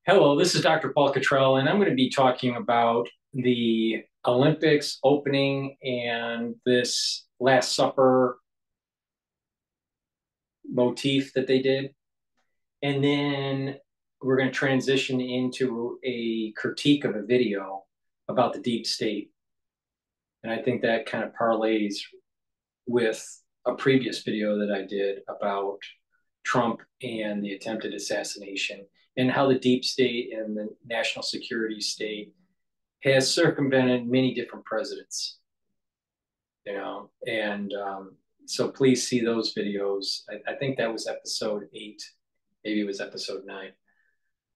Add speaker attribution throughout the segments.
Speaker 1: Hello, this is Dr. Paul Cottrell, and I'm going to be talking about the Olympics opening and this Last Supper motif that they did. And then we're going to transition into a critique of a video about the deep state. And I think that kind of parlays with a previous video that I did about Trump and the attempted assassination and how the deep state and the national security state has circumvented many different presidents, and so please see those videos. I think that was episode 8, maybe it was episode 9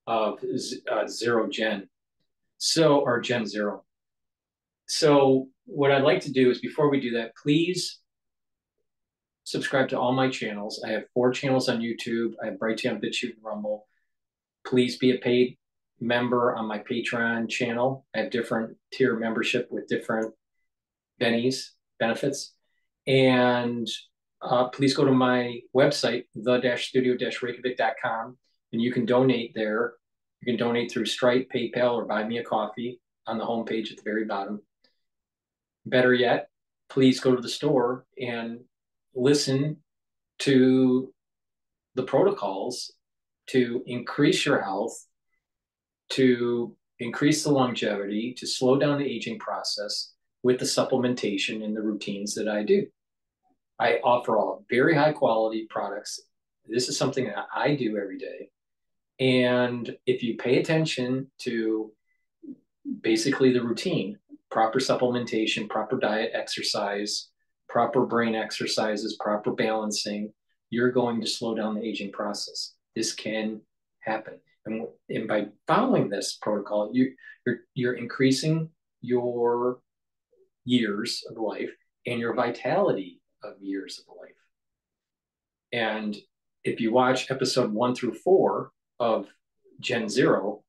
Speaker 1: of Zero Gen, or Gen Zero. So what I'd like to do is, before we do that, please subscribe to all my channels. I have 4 channels on YouTube. I have Brighteon, Bitchute, and Rumble. Please be a paid member on my Patreon channel. I have different tier membership with different benefits. And please go to my website, the-studio-reykjavik.com, and you can donate there. You can donate through Stripe, PayPal, or buy me a coffee on the homepage at the very bottom. Better yet, please go to the store and listen to the protocols to increase your health, to increase the longevity, to slow down the aging process with the supplementation and the routines that I do. I offer all very high quality products. This is something that I do every day. And if you pay attention to basically the routine, proper supplementation, proper diet, exercise, proper brain exercises, proper balancing, you're going to slow down the aging process. This can happen. And by following this protocol, you're increasing your years of life and your vitality of years of life. And if you watch episode 1 through 4 of Gen Zero,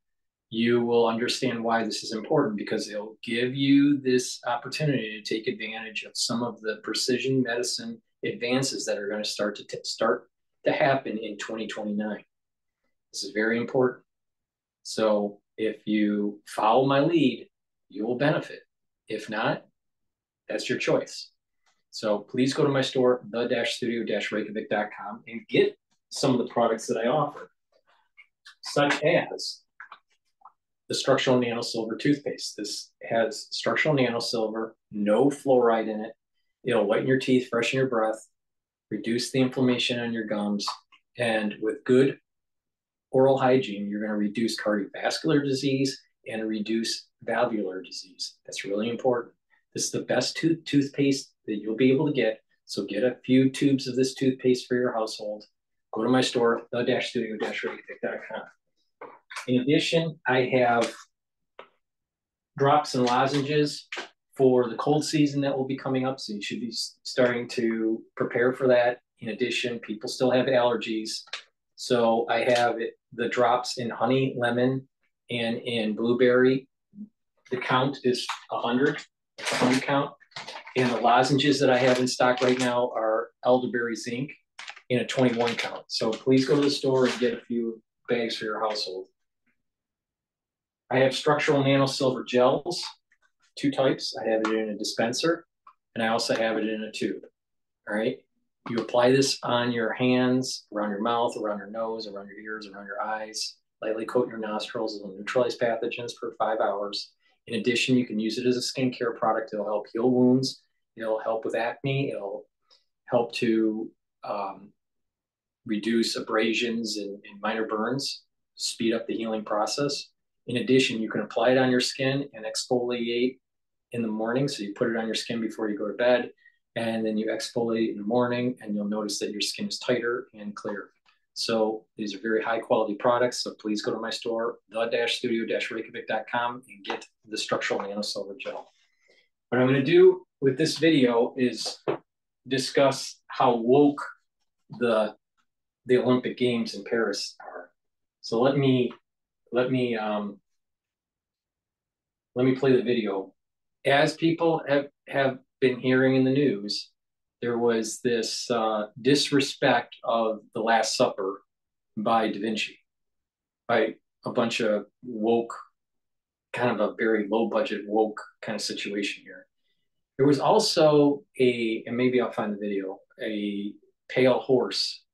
Speaker 1: you will understand why this is important, because it'll give you this opportunity to take advantage of some of the precision medicine advances that are going to start to happen in 2029. This is very important. So if you follow my lead, you will benefit. If not, that's your choice. So please go to my store, the-studio-reykjavik.com, and get some of the products that I offer, such as the structural nano silver toothpaste. This has structural nano silver, no fluoride in it. It'll whiten your teeth, freshen your breath, reduce the inflammation on your gums, and with good oral hygiene, you're going to reduce cardiovascular disease and reduce valvular disease. That's really important. This is the best toothpaste that you'll be able to get. So get a few tubes of this toothpaste for your household. Go to my store, the-studio-reykjavik.com. In addition, I have drops and lozenges for the cold season that will be coming up. So you should be starting to prepare for that. In addition, people still have allergies. So I have the drops in honey, lemon, and in blueberry. The count is 100. It's a honey count. And the lozenges that I have in stock right now are elderberry zinc in a 21 count. So please go to the store and get a few bags for your household. I have structural nano silver gels, 2 types. I have it in a dispenser, and I also have it in a tube. All right. You apply this on your hands, around your mouth, around your nose, around your ears, around your eyes. Lightly coat your nostrils. It'll neutralize pathogens for 5 hours. In addition, you can use it as a skincare product. It'll help heal wounds. It'll help with acne. It'll help to reduce abrasions and minor burns, speed up the healing process. In addition, you can apply it on your skin and exfoliate in the morning. So you put it on your skin before you go to bed, and then you exfoliate in the morning, and you'll notice that your skin is tighter and clear. So these are very high quality products. So please go to my store, the-studio-reykjavik.com, and get the structural nano silver gel. What I'm going to do with this video is discuss how woke the Olympic Games in Paris are. So let me play the video. As people have been hearing in the news, there was this disrespect of the Last Supper by Da Vinci, by a bunch of woke, kind of a very low budget woke kind of situation here. There was also and maybe I'll find the video, a pale horse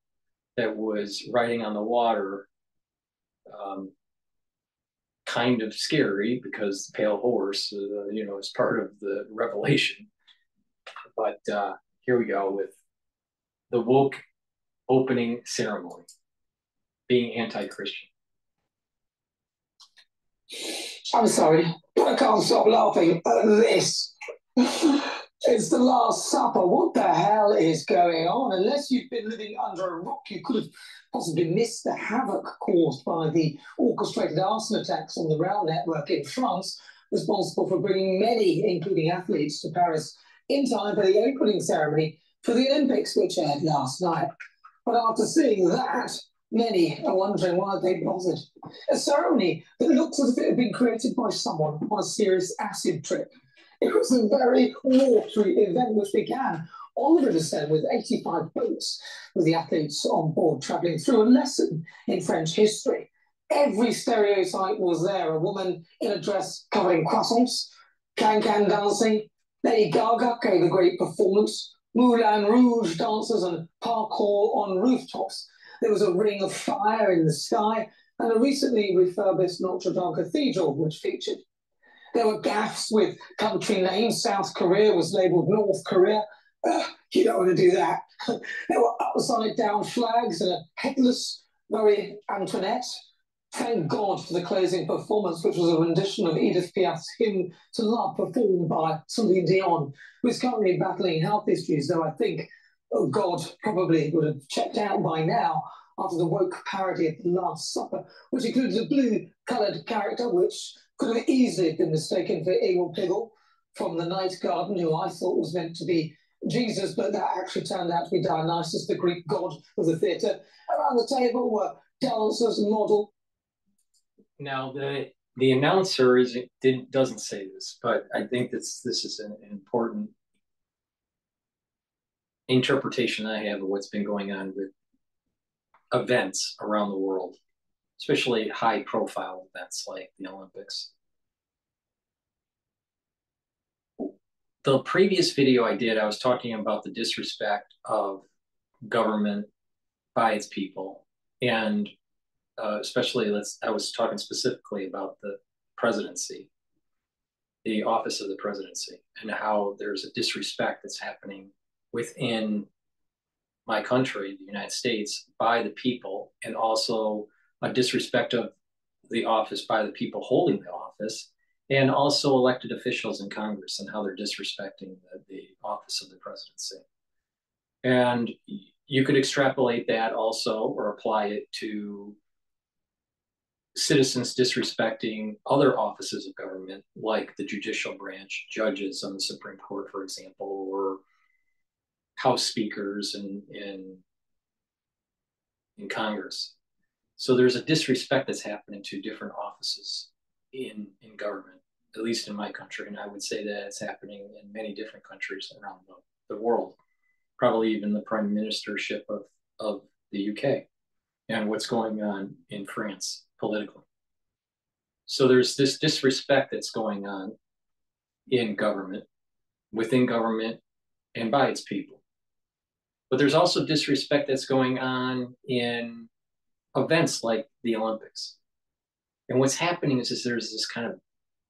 Speaker 1: that was riding on the water, um, kind of scary because the pale horse, is part of the revelation. But here we go with the woke opening ceremony being anti-Christian.
Speaker 2: I'm sorry, but I can't stop laughing at this. It's the Last Supper. What the hell is going on? Unless you've been living under a rock, you could have possibly missed the havoc caused by the orchestrated arson attacks on the rail network in France, responsible for bringing many, including athletes, to Paris in time for the opening ceremony for the Olympics, which aired last night. But after seeing that, many are wondering why they bothered. A ceremony that looks as if it had been created by someone on a serious acid trip. It was a very watery event which began on the River Seine with 85 boats, with the athletes on board travelling through a lesson in French history. Every stereotype was there. A woman in a dress covered in croissants, can-can dancing. Lady Gaga gave a great performance. Moulin Rouge dancers and parkour on rooftops. There was a ring of fire in the sky and a recently refurbished Notre Dame Cathedral, which featured. There were gaffes with country names. South Korea was labelled North Korea. You don't want to do that. There were upside-down flags and a headless Marie Antoinette. Thank God for the closing performance, which was a rendition of Edith Piaf's Hymn to Love, performed by Celine Dion, who is currently battling health issues, though I think God probably would have checked out by now after the woke parody of The Last Supper, which included a blue-coloured character which could have easily been mistaken for Eagle Piggle from the Night Garden, who I thought was meant to be Jesus, but that actually turned out to be Dionysus, the Greek god of the theatre. Around the table were dancers and models.
Speaker 1: Now, the announcer doesn't say this, but I think this is an important interpretation I have of what's been going on with events around the world, especially high-profile events like the Olympics. The previous video I did, I was talking about the disrespect of government by its people, and especially I was talking specifically about the presidency, the office of the presidency, and how there's a disrespect that's happening within my country, the United States, by the people, and also a disrespect of the office by the people holding the office, and also elected officials in Congress and how they're disrespecting the office of the presidency. And you could extrapolate that also or apply it to citizens disrespecting other offices of government, like the judicial branch, judges on the Supreme Court, for example, or House speakers in Congress. So there's a disrespect that's happening to different offices in government, at least in my country. And I would say that it's happening in many different countries around the world, probably even the prime ministership of the UK and what's going on in France politically. So there's this disrespect that's going on in government, within government, and by its people. But there's also disrespect that's going on in events like the Olympics. And what's happening is there's this kind of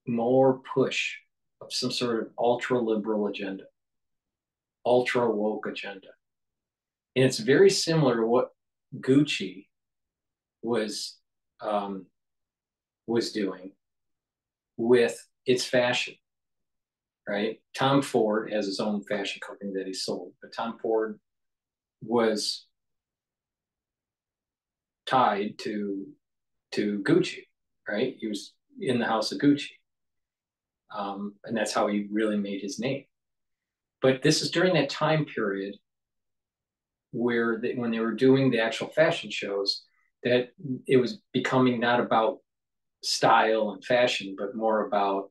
Speaker 1: more push of some sort of ultra-liberal agenda, ultra-woke agenda. And it's very similar to what Gucci was doing with its fashion, right? Tom Ford has his own fashion company that he sold, but Tom Ford was tied to Gucci, right? He was in the house of Gucci. And that's how he really made his name. But this is during that time period where when they were doing the actual fashion shows, that it was becoming not about style and fashion, but more about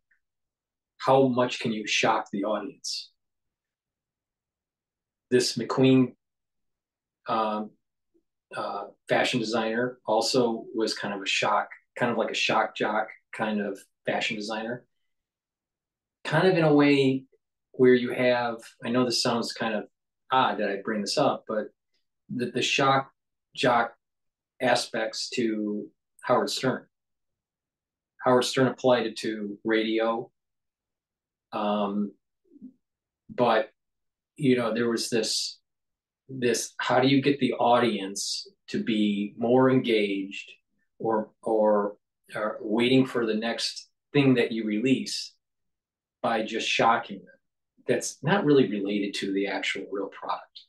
Speaker 1: how much can you shock the audience. This McQueen fashion designer also was kind of a shock kind of like a shock jock kind of fashion designer, kind of in a way where you have, I know this sounds kind of odd that I bring this up, but the shock jock aspects to Howard Stern. Howard Stern applied it to radio. But there was this how do you get the audience to be more engaged or waiting for the next thing that you release by just shocking them? That's not really related to the actual real product.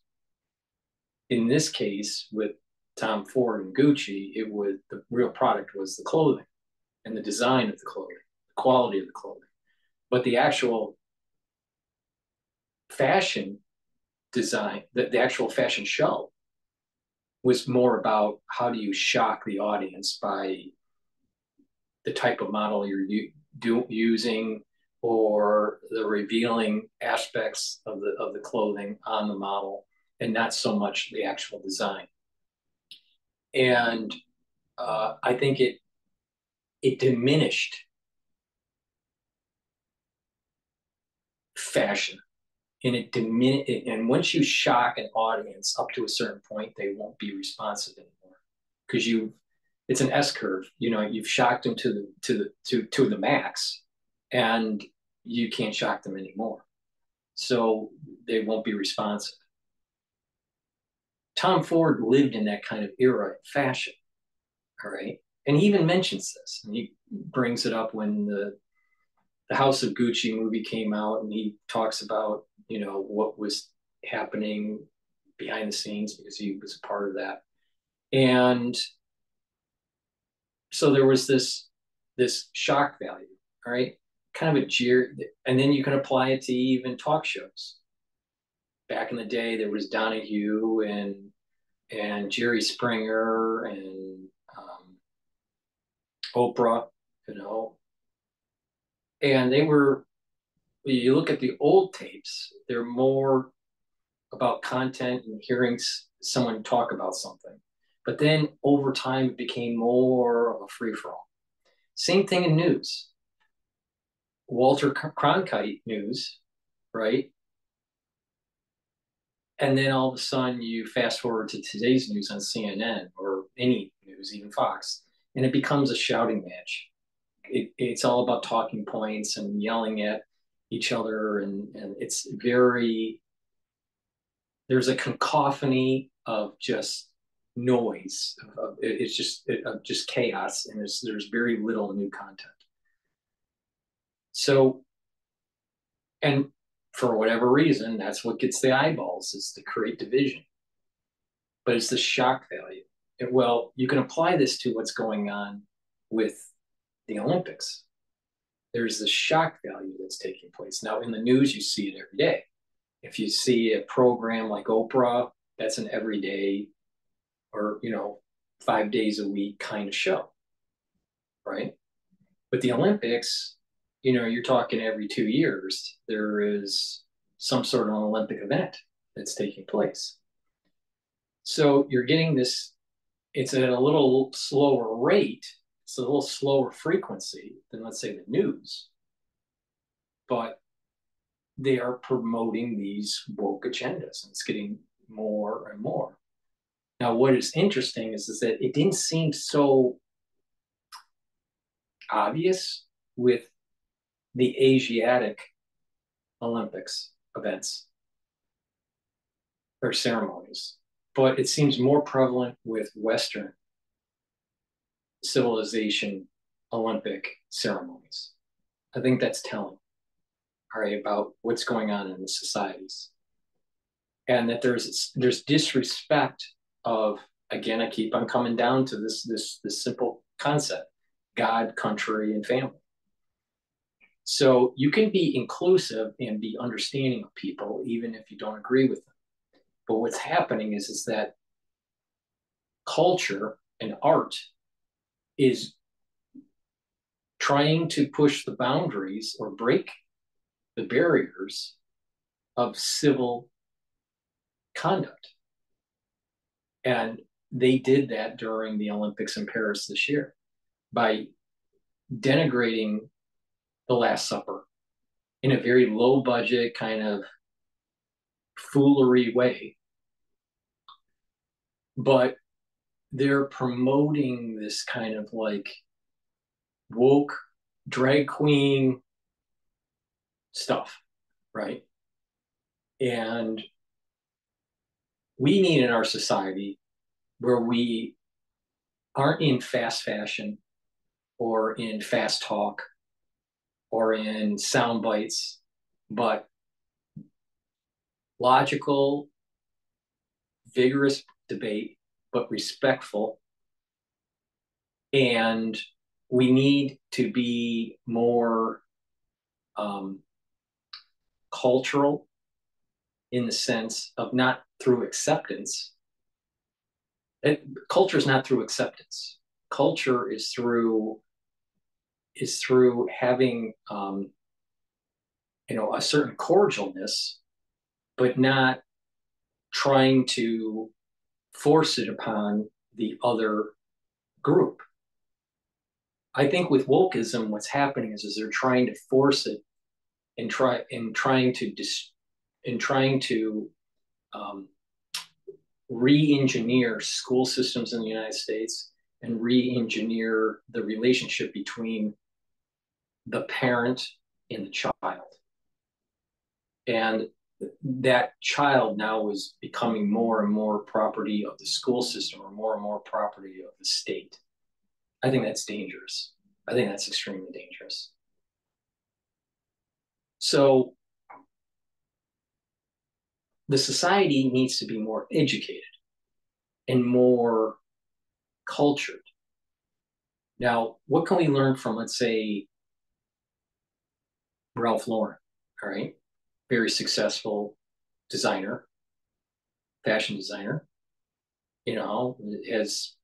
Speaker 1: In this case, with Tom Ford and Gucci, it was the real product was the clothing and the design of the clothing, the quality of the clothing. But the actual fashion design, the actual fashion show was more about how do you shock the audience by the type of model you're using or the revealing aspects of the clothing on the model, and not so much the actual design. And I think it diminished fashion, and and once you shock an audience up to a certain point, they won't be responsive anymore because it's an S curve. You've shocked them to the max, and you can't shock them anymore, so they won't be responsive. Tom Ford lived in that kind of era in fashion, all right, and he even mentions this, and he brings it up when the House of Gucci movie came out, and he talks about what was happening behind the scenes because he was a part of that. And so there was this shock value, all right, kind of a jeer, and then you can apply it to even talk shows. Back in the day, there was Donahue and Jerry Springer and Oprah, and they were. You look at the old tapes; they're more about content and hearing someone talk about something. But then over time, it became more of a free for all. Same thing in news. Walter Cronkite news, right? And then all of a sudden, you fast forward to today's news on CNN or any news, even Fox, and it becomes a shouting match. It's all about talking points and yelling at each other, and it's very, there's a cacophony of just noise. It's just chaos, and there's very little new content. So, and for whatever reason, that's what gets the eyeballs, is to create division. But it's the shock value. Well, you can apply this to what's going on with the Olympics. There's the shock value that's taking place. Now, in the news, you see it every day. If you see a program like Oprah, that's an everyday or 5 days a week kind of show, right? But the Olympics, you're talking every 2 years, there is some sort of an Olympic event that's taking place. So you're getting this, it's at a little slower rate, it's a little slower frequency than, let's say, the news, but they are promoting these woke agendas, and it's getting more and more. Now, what is interesting is that it didn't seem so obvious with the Asiatic Olympics events or ceremonies, but it seems more prevalent with Western civilization Olympic ceremonies. I think that's telling, all right, about what's going on in the societies, and that there's disrespect of, again, I keep on coming down to this simple concept: God, country, and family. So you can be inclusive and be understanding of people even if you don't agree with them. But what's happening is that culture and art is trying to push the boundaries or break the barriers of civil conduct. And they did that during the Olympics in Paris this year. by denigrating the Last Supper in a very low budget kind of foolery way. But they're promoting this kind of like woke drag queen stuff, right? And we need in our society where we aren't in fast fashion or in fast talk or in sound bites, but logical, vigorous debate, but respectful. And we need to be more cultural in the sense of not through acceptance. Culture is not through acceptance. Culture is through having a certain cordialness, but not trying to force it upon the other group. I think with wokeism, what's happening is they're trying to force it and trying to re-engineer school systems in the United States and re-engineer the relationship between the parent and the child. And that child now is becoming more and more property of the school system or more and more property of the state. I think that's dangerous. I think that's extremely dangerous. So the society needs to be more educated and more cultured. Now, what can we learn from, let's say, Ralph Lauren, all right? Very successful designer, fashion designer, has,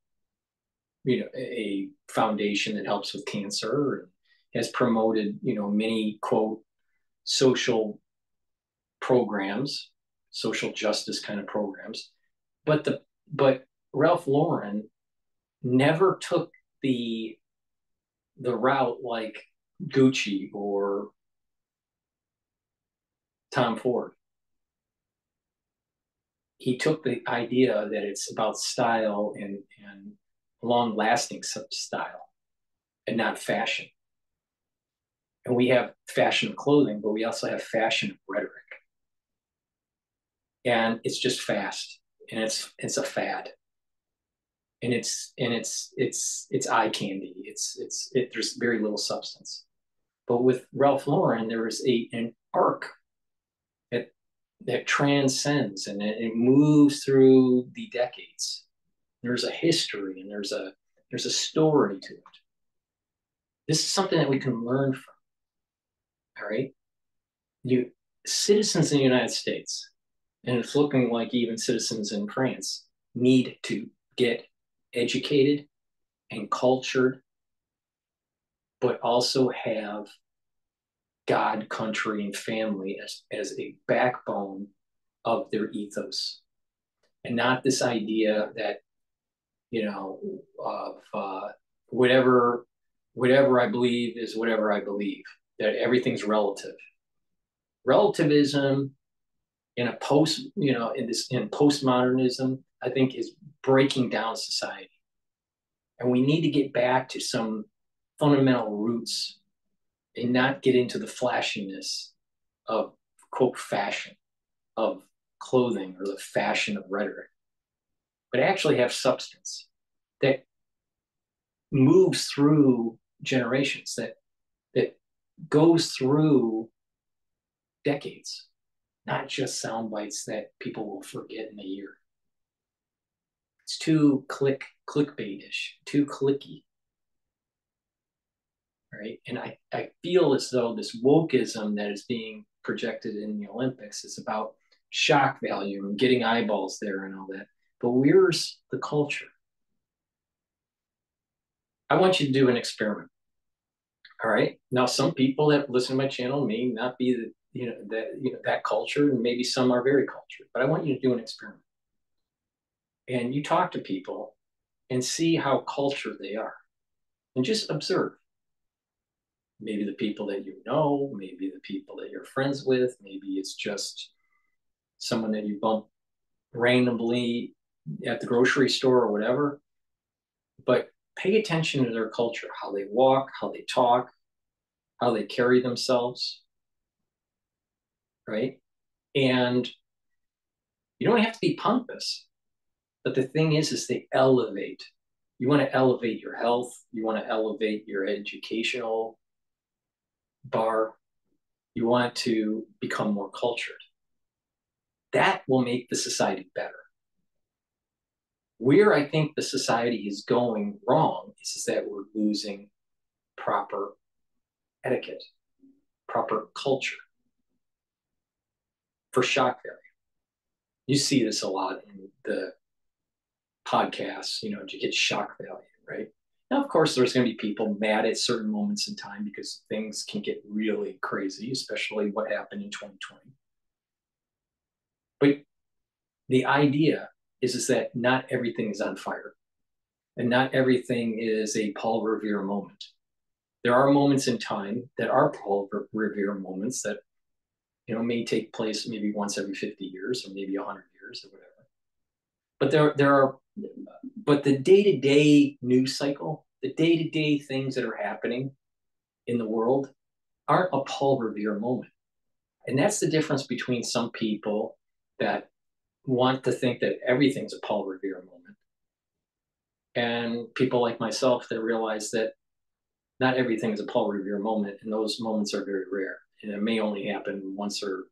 Speaker 1: a foundation that helps with cancer and has promoted, many, quote, social programs, social justice kind of programs. But Ralph Lauren never took the route like Gucci or Tom Ford. He took the idea that it's about style and long-lasting style and not fashion. And we have fashion of clothing, but we also have fashion of rhetoric. And it's just fast, and it's a fad, and it's eye candy. There's very little substance. But with Ralph Lauren, there is an arc that transcends and it moves through the decades. There's a history and there's a story to it. This is something that we can learn from. All right, citizens in the United States, and it's looking like even citizens in France, need to get educated and cultured, but also have God, country, and family as a backbone of their ethos. And not this idea that, of whatever I believe is whatever I believe, that everything's relative. Relativism in postmodernism, I think, is breaking down society. And we need to get back to some fundamental roots and not get into the flashiness of, quote, fashion, of clothing, or the fashion of rhetoric, but actually have substance that moves through generations, that goes through decades, not just sound bites that people will forget in a year. It's too clickbaitish, too clicky. Right? And I feel as though this wokeism that is being projected in the Olympics is about shock value and getting eyeballs there and all that. But where's the culture? I want you to do an experiment. All right. Now, some people that listen to my channel may not be that culture, and maybe some are very cultured. But I want you to do an experiment. And you talk to people and see how cultured they are. and just observe. Maybe the people that you know, maybe the people that you're friends with, maybe it's just someone that you bump randomly at the grocery store or whatever. But pay attention to their culture, how they walk, how they talk, how they carry themselves, right? And you don't have to be pompous, but the thing is they elevate. You want to elevate your health. You want to elevate your educational bar. You want to become more cultured. That will make the society better. Where I think the society is going wrong is that we're losing proper etiquette, proper culture for shock value. You see this a lot in the podcasts, you know, to get shock value, right? Now, of course, there's going to be people mad at certain moments in time because things can get really crazy, especially what happened in 2020. But the idea is that not everything is on fire and not everything is a Paul Revere moment. There are moments in time that are Paul Revere moments that, you know, may take place maybe once every 50 years or maybe 100 years or whatever. But the day-to-day news cycle, the day-to-day things that are happening in the world aren't a Paul Revere moment. And that's the difference between some people that want to think that everything's a Paul Revere moment and people like myself that realize that not everything is a Paul Revere moment, and those moments are very rare. And it may only happen once or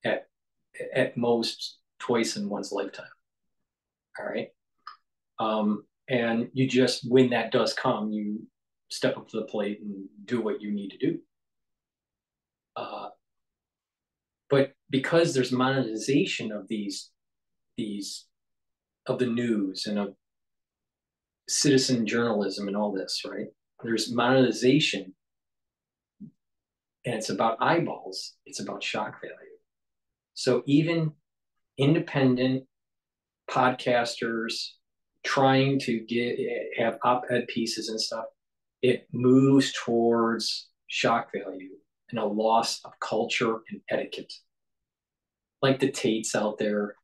Speaker 1: at most twice in one's lifetime. All right. And you just, when that does come, you step up to the plate and do what you need to do. But because there's monetization of these of the news and of citizen journalism and all this, right? There's monetization, and it's about eyeballs. It's about shock value. So even independent podcasters trying to have op-ed pieces and stuff, it moves towards shock value and a loss of culture and etiquette. Like the Tates out there,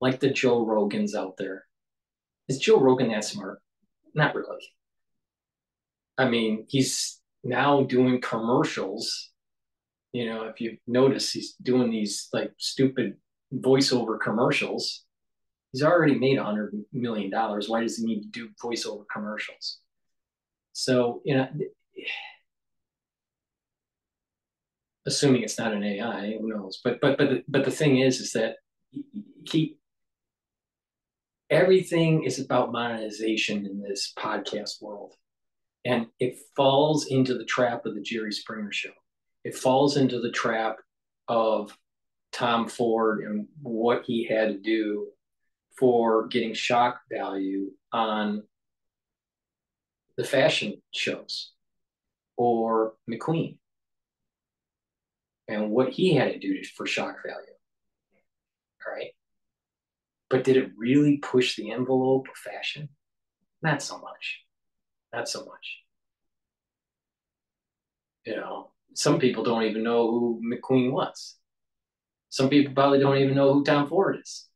Speaker 1: like the Joe Rogans out there. Is Joe Rogan that smart? Not really. I mean, he's now doing commercials. You know, if you notice, he's doing these like stupid voiceover commercials. He's already made $100 million. Why does he need to do voiceover commercials? So, you know, assuming it's not an AI, who knows? But the thing is that everything is about monetization in this podcast world, and it falls into the trap of the Jerry Springer show. It falls into the trap of Tom Ford and what he had to do for getting shock value on the fashion shows, or McQueen and what he had to do for shock value. All right. But did it really push the envelope of fashion? Not so much. Not so much. You know, some people don't even know who McQueen was. Some people probably don't even know who Tom Ford is.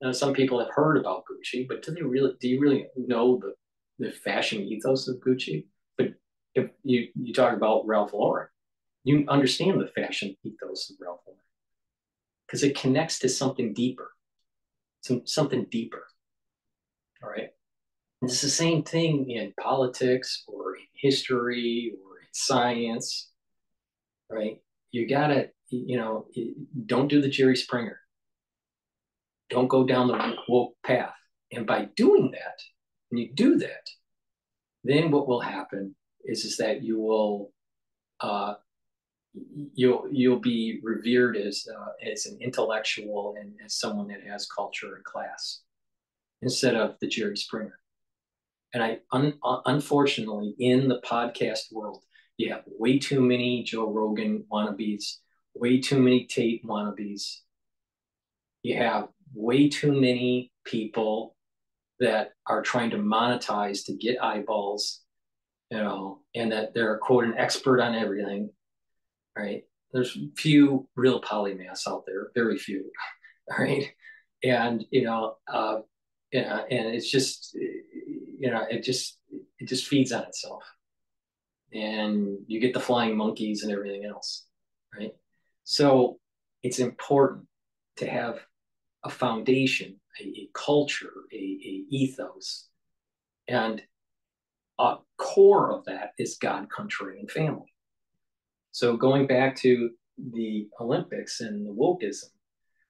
Speaker 1: Now, some people have heard about Gucci, but do you really know the fashion ethos of Gucci? But if you talk about Ralph Lauren, you understand the fashion ethos of Ralph Lauren because it connects to something deeper, something deeper. All right. And it's the same thing in politics or in history or in science, right? You gotta, you know, don't do the Jerry Springer. Don't go down the woke path. And by doing that, when you do that, then what will happen is that you will you'll be revered as an intellectual and as someone that has culture and class instead of the Jerry Springer. And unfortunately, in the podcast world, you have way too many Joe Rogan wannabes, way too many Tate wannabes. You have way too many people that are trying to monetize to get eyeballs and that they're quote an expert on everything, right? There's few real polymaths out there, very few, right? And yeah, and it's just it just feeds on itself, and you get the flying monkeys and everything else, right? So it's important to have a foundation, a culture, a ethos, and a core of that is God, country, and family. So going back to the Olympics and the wokeism,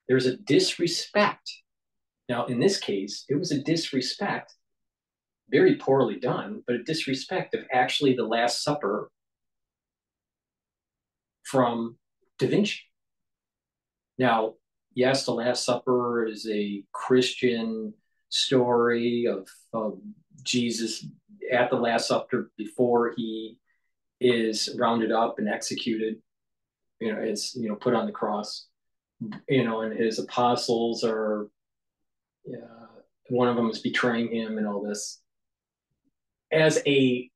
Speaker 1: there's a disrespect. Now, in this case, it was a disrespect, very poorly done, but a disrespect of actually the Last Supper from Da Vinci. Now, yes, the Last Supper is a Christian story of Jesus at the Last Supper before he is rounded up and executed. Is put on the cross. And his apostles are one of them is betraying him and all this. As a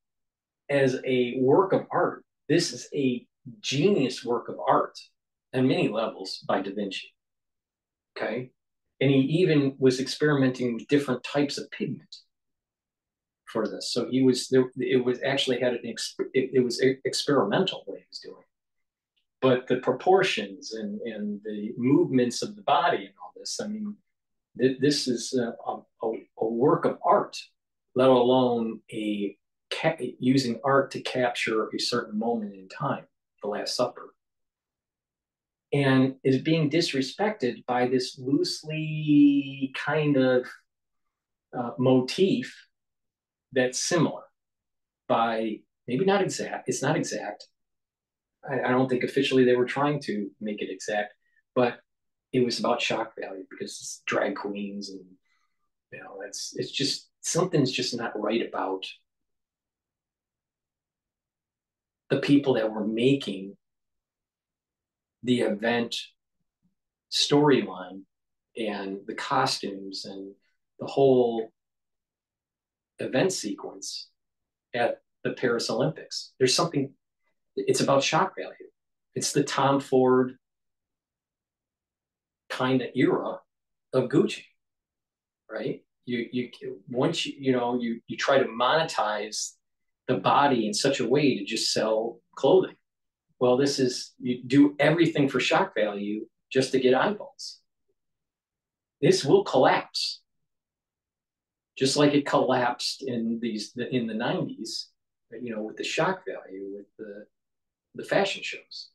Speaker 1: work of art, this is a genius work of art on many levels by Da Vinci. Okay. And he even was experimenting with different types of pigment for this. So he was there. It was actually had it was experimental what he was doing. But the proportions and the movements of the body and all this, I mean, this is a work of art, let alone using art to capture a certain moment in time, the Last Supper, and is being disrespected by this loosely kind of motif that's similar by maybe not exact. It's not exact. I don't think officially they were trying to make it exact, but it was about shock value because it's drag queens and it's just something's just not right about the people that were making the event storyline and the costumes and the whole event sequence at the Paris Olympics. There's something, it's about shock value. It's the Tom Ford kind of era of Gucci, right? You once you try to monetize the body in such a way to just sell clothing. Well, this is you do everything for shock value just to get eyeballs. This will collapse, just like it collapsed in the 90s, with the shock value with the fashion shows.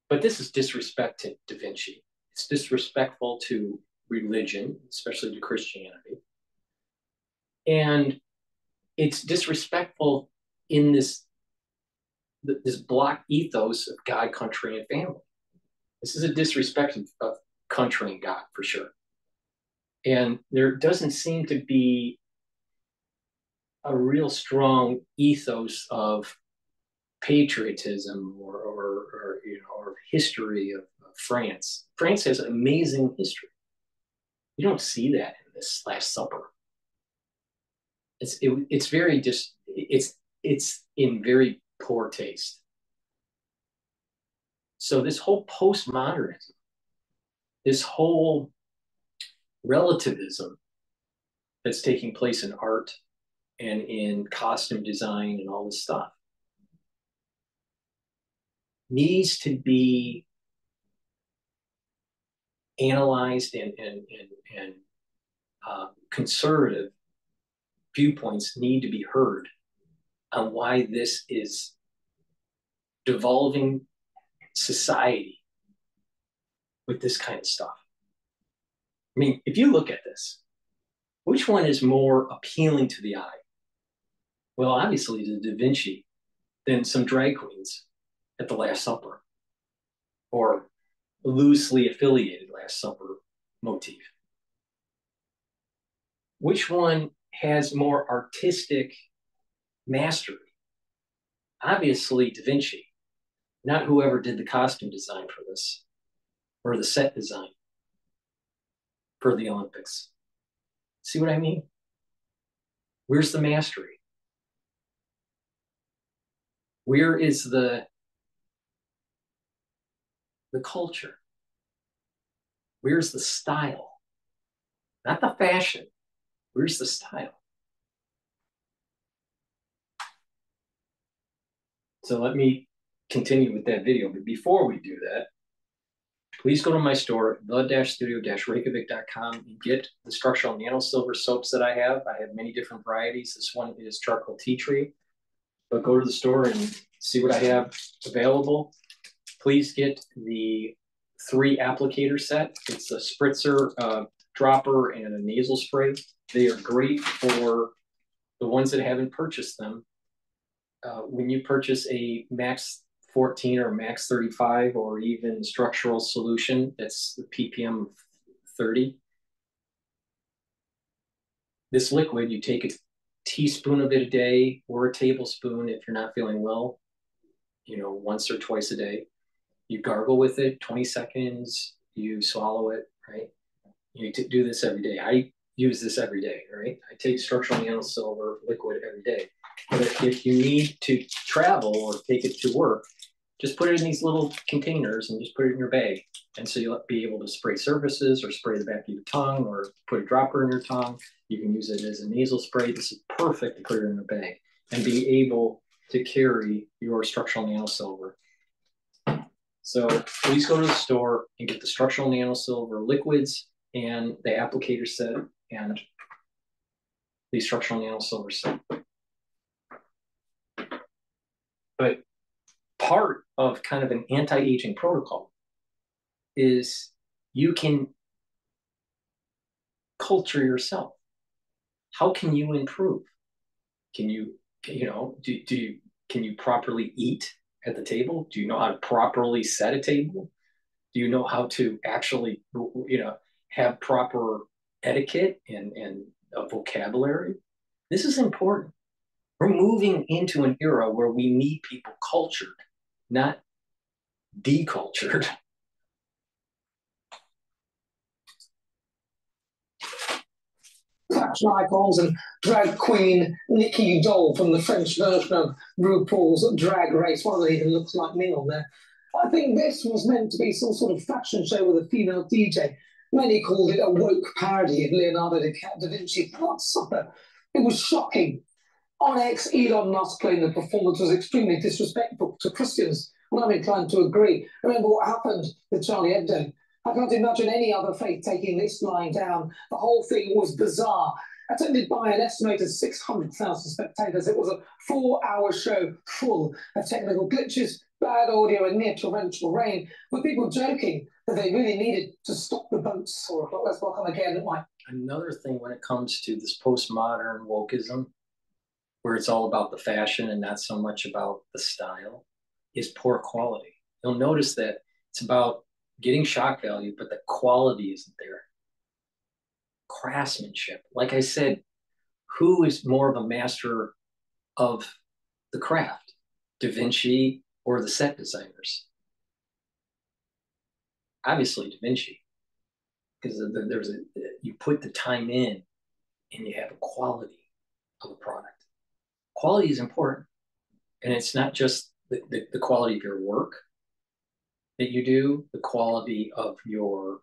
Speaker 1: But this is disrespect to Da Vinci. It's disrespectful to religion, especially to Christianity. And it's disrespectful in this block ethos of God, country, and family. This is a disrespect of country and God for sure. And there doesn't seem to be a real strong ethos of patriotism or history of France. France has an amazing history. You don't see that in this Last Supper. It's very just it's in very poor taste. So this whole postmodernism, this whole relativism that's taking place in art and in costume design and all this stuff needs to be analyzed and conservative viewpoints need to be heard on why this is devolving society with this kind of stuff. I mean, if you look at this, which one is more appealing to the eye? Well, obviously the Da Vinci than some drag queens at the Last Supper or loosely affiliated Last Supper motif. Which one has more artistic mastery? Obviously Da Vinci, not whoever did the costume design for this or the set design for the Olympics. See what I mean? Where's the mastery? Where is the culture? Where's the style? Not the fashion. Where's the style? So let me continue with that video. But before we do that, please go to my store, the-studio-reykjavik.com, and get the structural nano silver soaps that I have. I have many different varieties. This one is charcoal tea tree. But go to the store and see what I have available. Please get the 3 applicator set. It's a spritzer, dropper, and a nasal spray. They are great for the ones that haven't purchased them. When you purchase a Max 14 or Max 35 or even structural solution, that's the ppm 30. This liquid, you take a teaspoon of it a day or a tablespoon if you're not feeling well, once or twice a day. You gargle with it 20 seconds, you swallow it, right? You do this every day. I use this every day, right? I take structural nano silver liquid every day. But if you need to travel or take it to work, just put it in these little containers and just put it in your bag. And so you'll be able to spray surfaces or spray the back of your tongue or put a dropper in your tongue. You can use it as a nasal spray. This is perfect to put it in a bag and be able to carry your structural nano silver. So please go to the store and get the structural nano silver liquids and the applicator set and the structural nano silver set. But part of kind of an anti-aging protocol is you can culture yourself. How can you improve? Can you, can you properly eat at the table? Do you know how to properly set a table? Do you know how to actually, have proper etiquette and a vocabulary? This is important. We're moving into an era where we need people cultured, not decultured.
Speaker 2: Fashion icons and drag queen Nikki Doll from the French version of RuPaul's Drag Race. One of them even looks like me on there. I think this was meant to be some sort of fashion show with a female DJ. Many called it a woke parody of Leonardo da Vinci's Last Supper. It was shocking. On X, Elon Musk claimed the performance was extremely disrespectful to Christians, and I'm inclined to agree. Remember what happened with Charlie Hebdo? I can't imagine any other faith taking this lying down. The whole thing was bizarre. Attended by an estimated 600,000 spectators, it was a 4-hour show full of technical glitches, bad audio, and near torrential rain, with people joking that they really needed to stop the boats. 4 o'clock, let's welcome again.
Speaker 1: Another thing when it comes to this postmodern wokeism, where it's all about the fashion and not so much about the style, is poor quality. You'll notice that it's about getting shock value, but the quality isn't there. Craftsmanship. Like I said, who is more of a master of the craft? Da Vinci or the set designers? Obviously Da Vinci, because you put the time in and you have a quality of a product. Quality is important. And it's not just the quality of your work that you do, the quality of your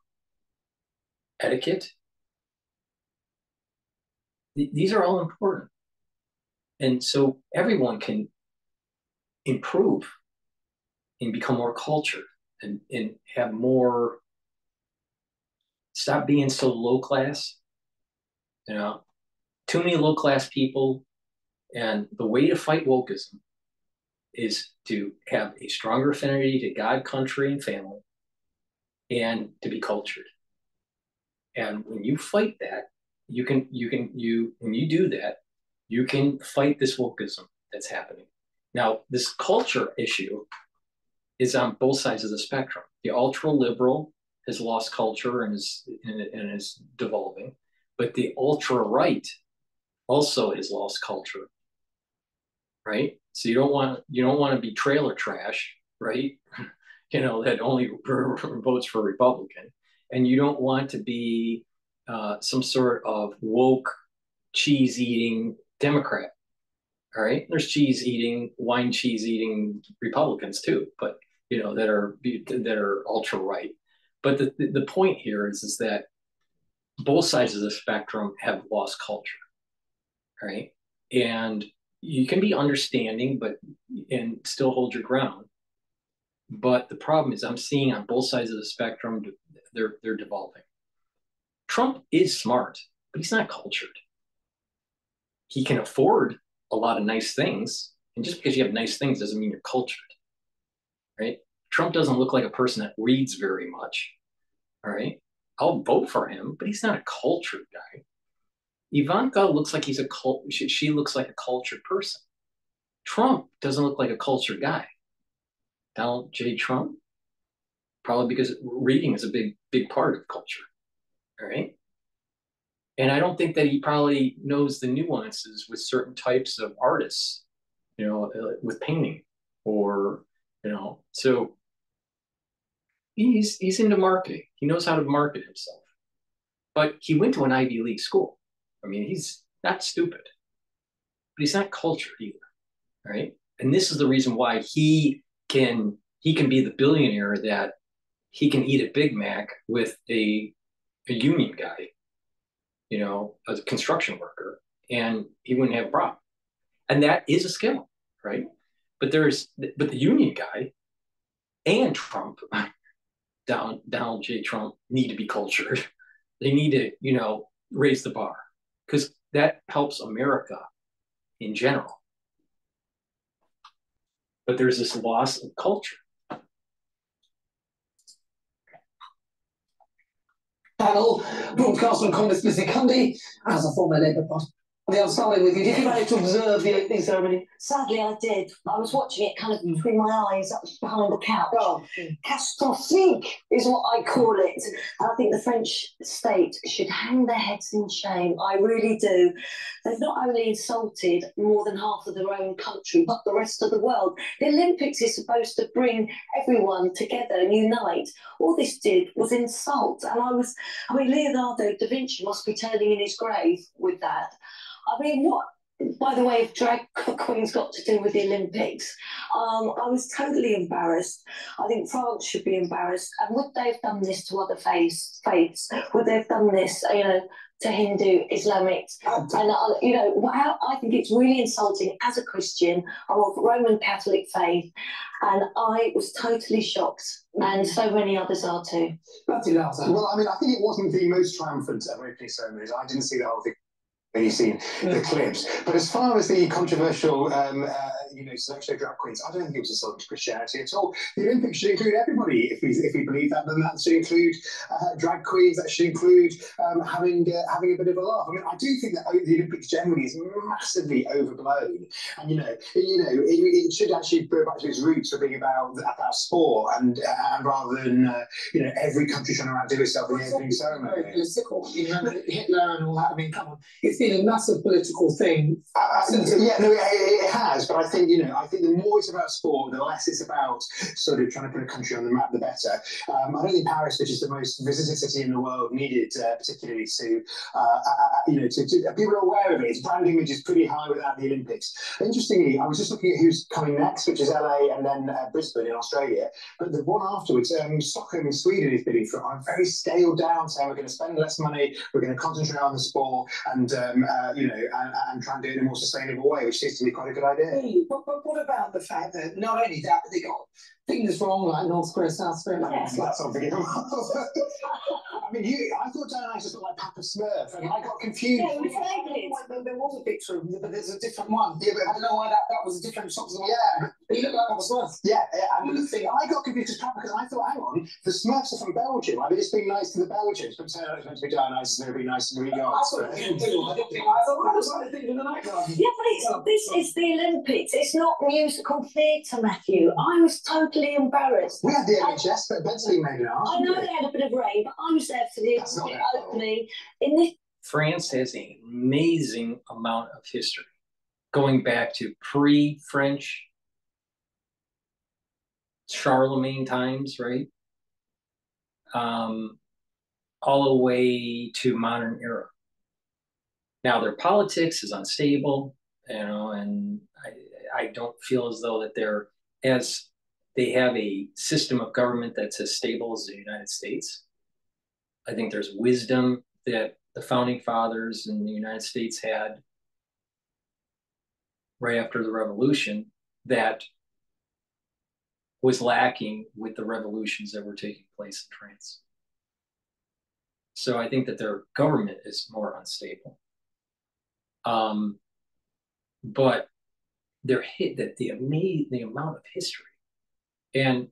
Speaker 1: etiquette. These are all important. And so everyone can improve and become more cultured and have more, stop being so low class. Too many low class people. And the way to fight wokeism is to have a stronger affinity to God, country, and family, and to be cultured. And when you fight that, when you do that, you can fight this wokeism that's happening. Now, this culture issue is on both sides of the spectrum. The ultra liberal has lost culture and is devolving, but the ultra right also has lost culture. Right? So you don't want to be trailer trash, right? That only votes for Republican, and you don't want to be some sort of woke cheese eating Democrat, All right. There's wine cheese eating Republicans too, but that are ultra right. But the point here is that both sides of the spectrum have lost culture, right? And you can be understanding, and still hold your ground. But the problem is, I'm seeing on both sides of the spectrum, they're devolving. Trump is smart, but he's not cultured. He can afford a lot of nice things, and just because you have nice things doesn't mean you're cultured, right? Trump doesn't look like a person that reads very much. All right. I'll vote for him, but he's not a cultured guy. Ivanka looks like she looks like a cultured person. Trump doesn't look like a cultured guy. Donald J. Trump, probably because reading is a big part of culture. All right. And I don't think that he probably knows the nuances with certain types of artists, with painting or, so he's into marketing. He knows how to market himself. But he went to an Ivy League school. I mean, he's not stupid, but he's not cultured either. Right. And this is the reason why he can be the billionaire that he can eat a Big Mac with a union guy, a construction worker, and he wouldn't have a problem. And that is a skill, right? But the union guy and Trump, Donald J. Trump, need to be cultured. They need to, raise the bar because that helps America in general. But there's this loss of culture.
Speaker 2: Channel, broadcast on Communist Mr. Cundy, as a former Labour Party. I'm starting with you. Did you manage to observe the opening ceremony?
Speaker 3: Sadly, I did. I was watching it kind of between my eyes, up behind the couch.
Speaker 2: Oh.
Speaker 3: Catastrophique is what I call it. And I think the French state should hang their heads in shame. I really do. They've not only insulted more than half of their own country, but the rest of the world. The Olympics is supposed to bring everyone together and unite. All this did was insult. And Leonardo da Vinci must be turning in his grave with that. I mean, what, by the way, have drag queens got to do with the Olympics? I was totally embarrassed. I think France should be embarrassed. And would they have done this to other faiths? Would they have done this, to Hindu, Islamic? And, I think it's really insulting as a Christian. I'm of Roman Catholic faith. And I was totally shocked. And so many others are too.
Speaker 4: Well, I mean, I think it wasn't the most triumphant of opening ceremonies. I didn't see the whole thing. You've seen the clips, but as far as the controversial, selection of drag queens, I don't think it was insulting to Christianity at all. The Olympics should include everybody. If we believe that, then that should include drag queens. That should include having a bit of a laugh. I mean, I do think that the Olympics generally is massively overblown, and it should actually go back to its roots of being about sport and rather than every country trying to outdo itself in the opening ceremony.
Speaker 2: Political, Hitler and all that. I mean, come on, it's been a massive political thing.
Speaker 4: It has, but I think the more it's about sport, the less it's about sort of trying to put a country on the map, the better. I don't think Paris, which is the most visited city in the world, needed particularly to people are aware of it. Its brand image is pretty high without the Olympics. Interestingly, I was just looking at who's coming next, which is LA and then Brisbane in Australia. But the one afterwards, Stockholm in Sweden is bidding for it on a very scaled down, saying we're going to spend less money, we're going to concentrate on the sport, and try and do it in a more sustainable way, which seems to be quite a good idea.
Speaker 2: But what about the fact that not only that, but they got things wrong like North Korea, South Korea?
Speaker 4: That's unforgivable. I thought Diana just looked like Papa Smurf, and I got confused.
Speaker 3: Yeah,
Speaker 2: there was a picture of him, but there's a different one.
Speaker 4: Yeah, but
Speaker 2: I don't know why that was a different shot.
Speaker 4: Yeah,
Speaker 2: he looked like Papa Smurf.
Speaker 4: Yeah, and the thing I got confused because I thought, hang on, the Smurfs are from Belgium. I've just been nice to the Belgians, but turn out it's meant to be Diana, it's going to be nice to the Greek gods.
Speaker 2: I thought that was like the thing in the nightclub.
Speaker 3: Yeah, but this is the Olympics. It's not musical theatre, Matthew. I was totally embarrassed.
Speaker 4: We had the NHS, but Bentley made it out.
Speaker 3: I know they had a bit of rain, but I was there for the opening.
Speaker 1: France has an amazing amount of history, going back to pre-French Charlemagne times, right? All the way to modern era. Now, their politics is unstable, and I don't feel as though that they have a system of government that's as stable as the United States. I think there's wisdom that the founding fathers in the United States had right after the revolution that was lacking with the revolutions that were taking place in France. So I think that their government is more unstable. But they're hit that the amount of history, and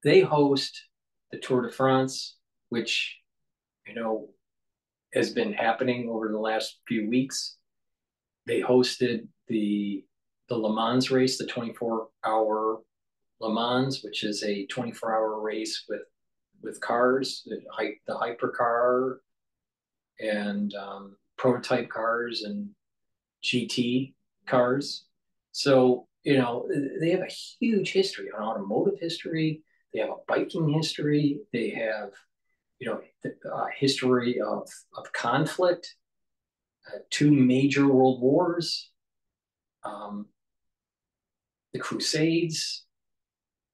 Speaker 1: they host the Tour de France, which has been happening over the last few weeks. They hosted the Le Mans race, the 24-hour Le Mans, which is a 24-hour race with cars, the hypercar and prototype cars and GT cars. So, they have a huge history, an automotive history. They have a biking history. They have, a history of conflict, 2 major world wars, the Crusades,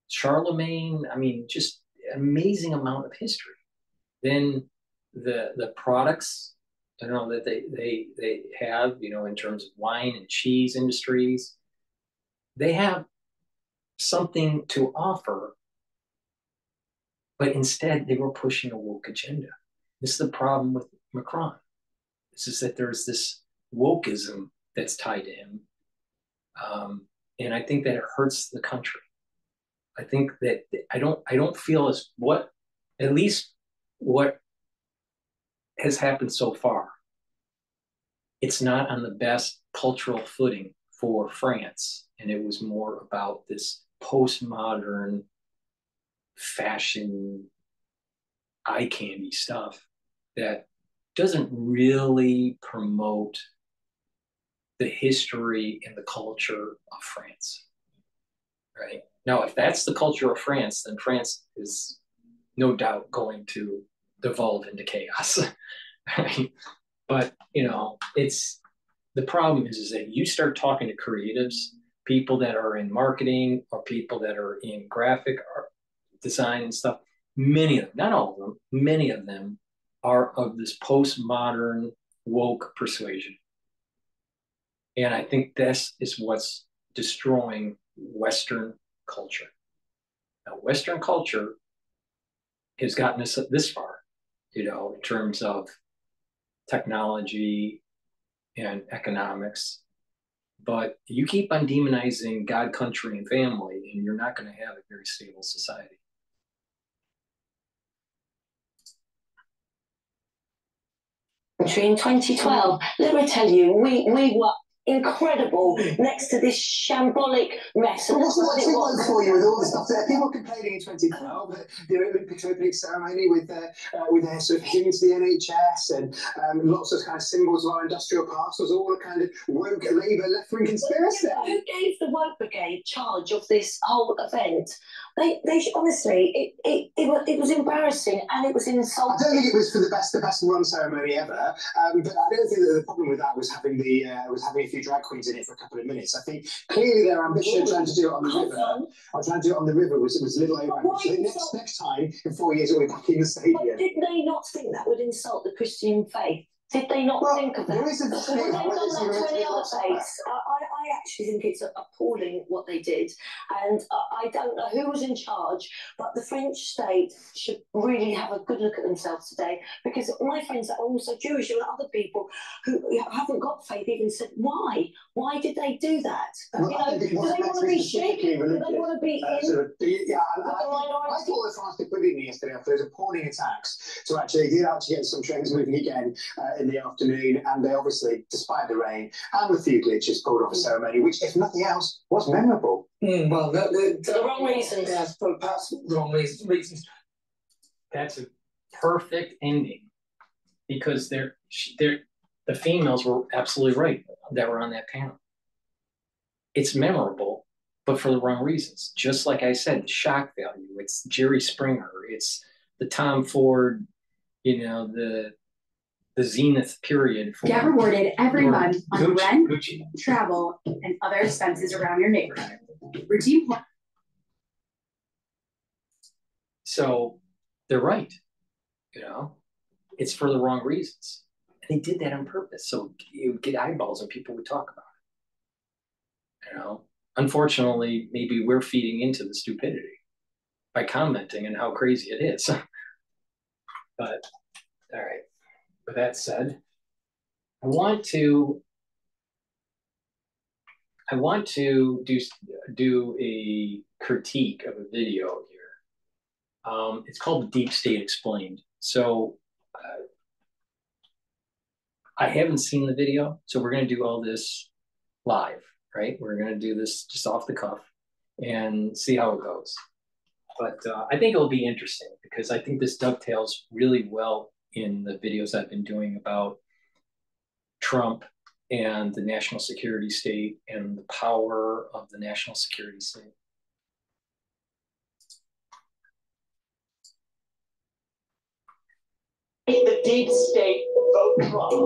Speaker 1: Charlemagne. I mean, just amazing amount of history. Then the products, that they have, in terms of wine and cheese industries, they have something to offer, but instead they were pushing a woke agenda. This is the problem with Macron. This is that there's this wokeism that's tied to him. And I think that it hurts the country. I think that I don't feel at least what has happened so far, it's not on the best cultural footing for France. And it was more about this postmodern fashion eye candy stuff that doesn't really promote the history and the culture of France. Right? Now, if that's the culture of France, then France is no doubt going to devolve into chaos. Right? But it's the problem is that you start talking to creatives, people that are in marketing or people that are in graphic art design and stuff. Many of them, not all of them, many of them are of this postmodern woke persuasion. And I think this is what's destroying Western culture. Now, Western culture has gotten us this far, in terms of technology and economics. But you keep on demonizing God, country, and family, and you're not going to have a very stable society.
Speaker 3: In 2012, let me tell you, we were incredible next to this shambolic mess.
Speaker 4: And that's what it was for you with all the stuff there. People complaining in 2012 that the Olympics opening ceremony with their sort of hymn to the NHS and lots of kind of symbols of our industrial past was all a kind of woke Labour left-wing conspiracy.
Speaker 3: Who gave the woke brigade charge of this whole event? They honestly, it was embarrassing and it was insulting.
Speaker 4: I don't think it was for the best run ceremony ever, but I don't think that the problem with that was having a few drag queens in it for a couple of minutes. I think clearly their ambition of trying to do it on the river, was a little over. So next time in 4 years we'll be back in the stadium.
Speaker 3: But did they not think that would insult the Christian faith? Did they not think of that?
Speaker 4: There is a
Speaker 3: they've done that to any other faiths. I actually think it's appalling what they did. And I don't know who was in charge, but the French state should really have a good look at themselves today, because my friends that are also Jewish and other people who haven't got faith even said, why? Why did they do that?
Speaker 4: Well,
Speaker 3: do they want to be chic? Do they want to be
Speaker 4: I thought that France did brilliantly yesterday after those appalling attacks. So actually, they did actually get some trains moving again in the afternoon, and they obviously, despite the rain and the few glitches, pulled off a ceremony which, if nothing else, was memorable.
Speaker 3: Well, for the wrong reasons.
Speaker 2: Yeah, for perhaps the wrong reasons.
Speaker 1: That's a perfect ending, because the females were absolutely right that were on that panel. It's memorable, but for the wrong reasons. Just like I said, the shock value. It's Jerry Springer. It's the Tom Ford, the the zenith period for
Speaker 5: Get rewarded every month on rent,
Speaker 1: Gucci.
Speaker 5: travel, and other expenses around your neighborhood. Redeem.
Speaker 1: So they're right, you know, it's for the wrong reasons. And they did that on purpose. So you would get eyeballs and people would talk about it. You know, unfortunately, maybe we're feeding into the stupidity by commenting on how crazy it is. But all right, with that said, I want to do a critique of a video here. It's called Deep State Explained. So I haven't seen the video, so we're going to do all this live, right? We're going to do this just off the cuff and see how it goes. But I think it'll be interesting because I think this dovetails really well in the videos I've been doing about Trump and the national security state and the power of the national security state.
Speaker 6: The deep state vote Trump.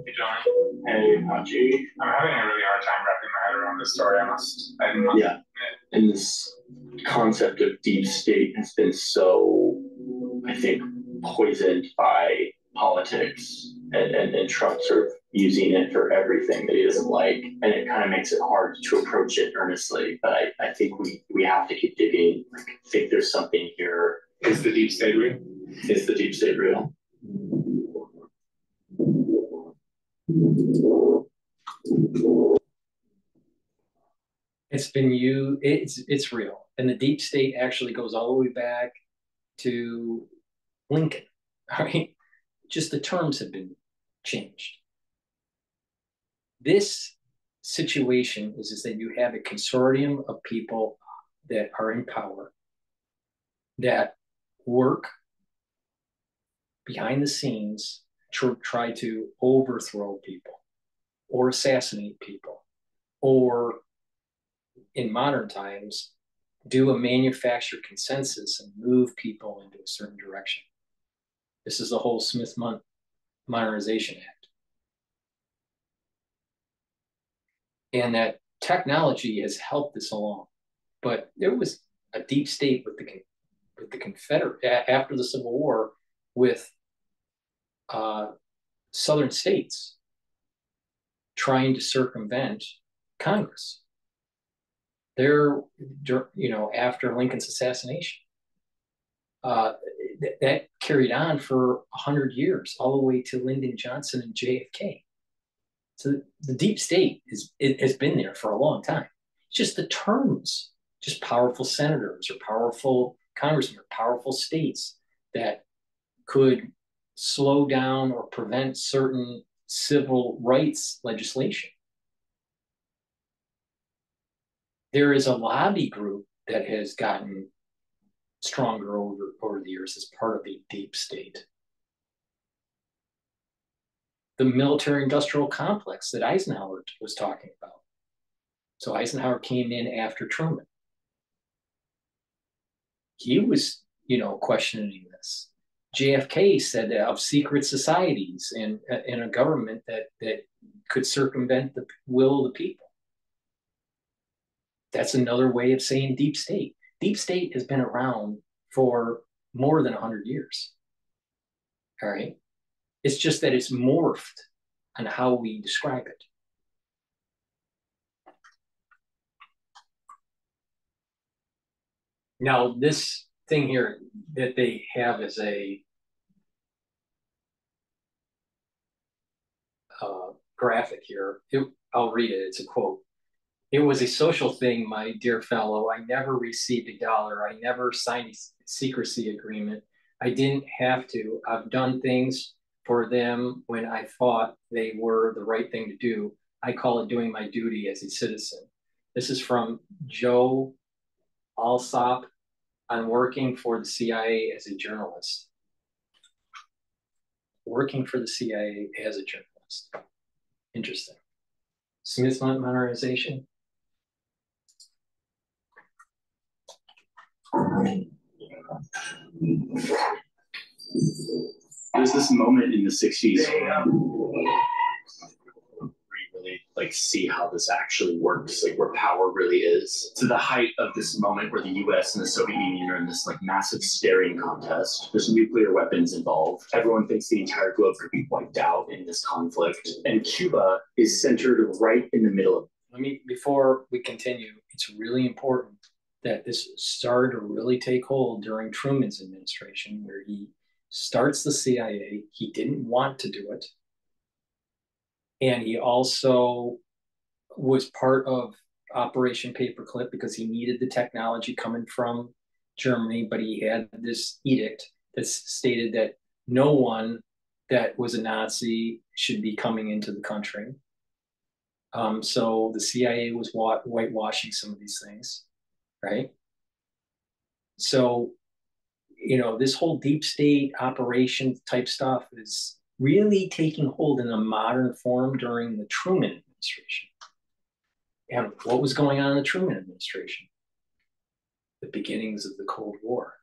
Speaker 7: Hey, John. Hey, Haji. I'm having a really hard time wrapping my head around this story, I must admit.
Speaker 8: Yeah. And this concept of deep state has been so, I think, poisoned by politics and Trump sort of using it for everything that he doesn't like. And it kind of makes it hard to approach it earnestly. But I think we have to keep digging. Like, I think there's something here.
Speaker 7: Is the deep state real?
Speaker 8: Is the deep state real?
Speaker 1: It's real. And the deep state actually goes all the way back to Lincoln, right? Just the terms have been changed. This situation is that you have a consortium of people that are in power that work behind the scenes to try to overthrow people or assassinate people, or in modern times, do a manufactured consensus and move people into a certain direction. This is the whole Smith Modernization Act. And that technology has helped this along. But there was a deep state with the Confederate after the Civil War with southern states trying to circumvent Congress. There, after Lincoln's assassination, that carried on for 100 years, all the way to Lyndon Johnson and JFK. So the deep state has been there for a long time. It's just the terms, just powerful senators or powerful congressmen or powerful states that could slow down or prevent certain civil rights legislation. There is a lobby group that has gotten stronger over the years as part of the deep state. The military-industrial complex that Eisenhower was talking about. So Eisenhower came in after Truman. He was, questioning this. JFK said that of secret societies and a government that could circumvent the will of the people. That's another way of saying deep state. Deep state has been around for more than 100 years. All right. It's just that it's morphed on how we describe it. Now, this thing here that they have as a graphic here, I'll read it. It's a quote. "It was a social thing, my dear fellow. I never received $1. I never signed a secrecy agreement. I didn't have to. I've done things for them when I thought they were the right thing to do. I call it doing my duty as a citizen." This is from Joe Alsop on working for the CIA as a journalist. Working for the CIA as a journalist. Interesting. Smith Modernization.
Speaker 8: There's this moment in the 60s where we really like see how this actually works, like where power really is. To the height of this moment where the US and the Soviet Union are in this like massive staring contest. There's nuclear weapons involved. Everyone thinks the entire globe could be wiped out in this conflict. And Cuba is centered right in the middle of it.
Speaker 1: Before we continue, it's really important that this started to really take hold during Truman's administration, where he starts the CIA. He didn't want to do it. And he also was part of Operation Paperclip because he needed the technology coming from Germany, but he had this edict that stated that no one that was a Nazi should be coming into the country. So the CIA was whitewashing some of these things, right? So, you know, this whole deep state operation type stuff is really taking hold in a modern form during the Truman administration. And what was going on in the Truman administration? The beginnings of the Cold War.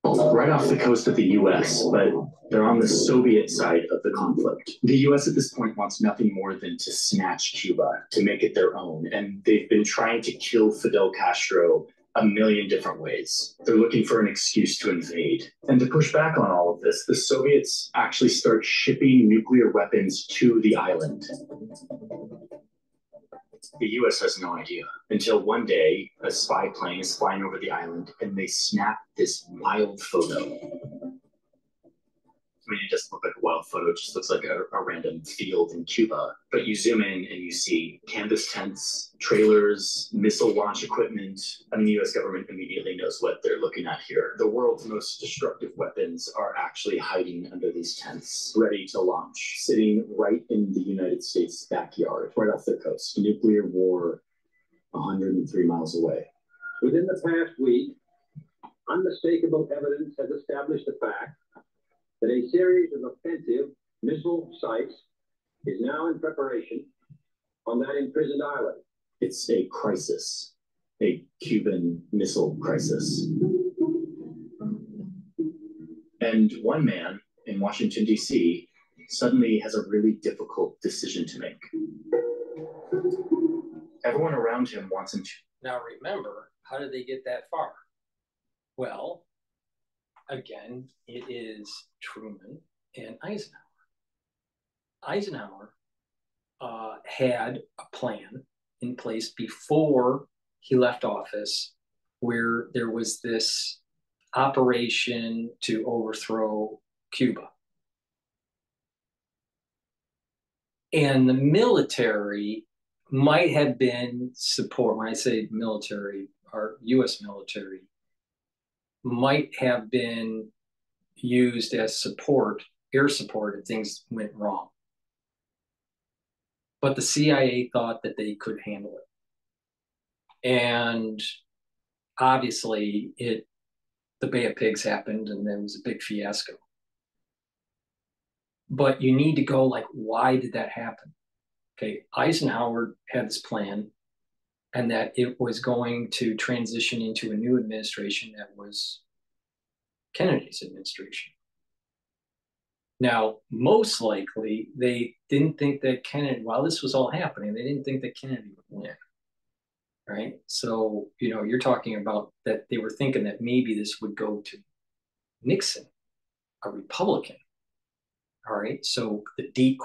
Speaker 8: Right off the coast of the US, but they're on the Soviet side of the conflict. The US at this point wants nothing more than to snatch Cuba, to make it their own. And they've been trying to kill Fidel Castro a million different ways. They're looking for an excuse to invade. And to push back on all of this, the Soviets actually start shipping nuclear weapons to the island. The US has no idea until one day a spy plane is flying over the island and they snap this wild photo. I mean, it doesn't look like a wild photo, it just looks like a random field in Cuba. But you zoom in and you see canvas tents, trailers, missile launch equipment. I mean, the US government immediately knows what they're looking at here. The world's most destructive weapons are actually hiding under these tents, ready to launch, sitting right in the United States backyard, right off the coast. Nuclear war 103 miles away.
Speaker 9: Within the past week, unmistakable evidence has established the fact that a series of offensive missile sites is now in preparation on that imprisoned island.
Speaker 8: It's a crisis, a Cuban missile crisis. And one man in Washington, D.C. suddenly has a really difficult decision to make. Everyone around him wants him to.
Speaker 1: Now remember, how did they get that far? Well, again, it is Truman and Eisenhower. Eisenhower had a plan in place before he left office where there was this operation to overthrow Cuba. And the military might have been support. When I say military, our US military might have been used as support, air support, if things went wrong. But the CIA thought that they could handle it. And obviously the Bay of Pigs happened and there was a big fiasco. But you need to go like, why did that happen? Okay, Eisenhower had this plan and that it was going to transition into a new administration that was Kennedy's administration. Now, most likely, they didn't think that Kennedy, while this was all happening, they didn't think that Kennedy would win, right? So, you know, you're talking about that they were thinking that maybe this would go to Nixon, a Republican, all right? So the deep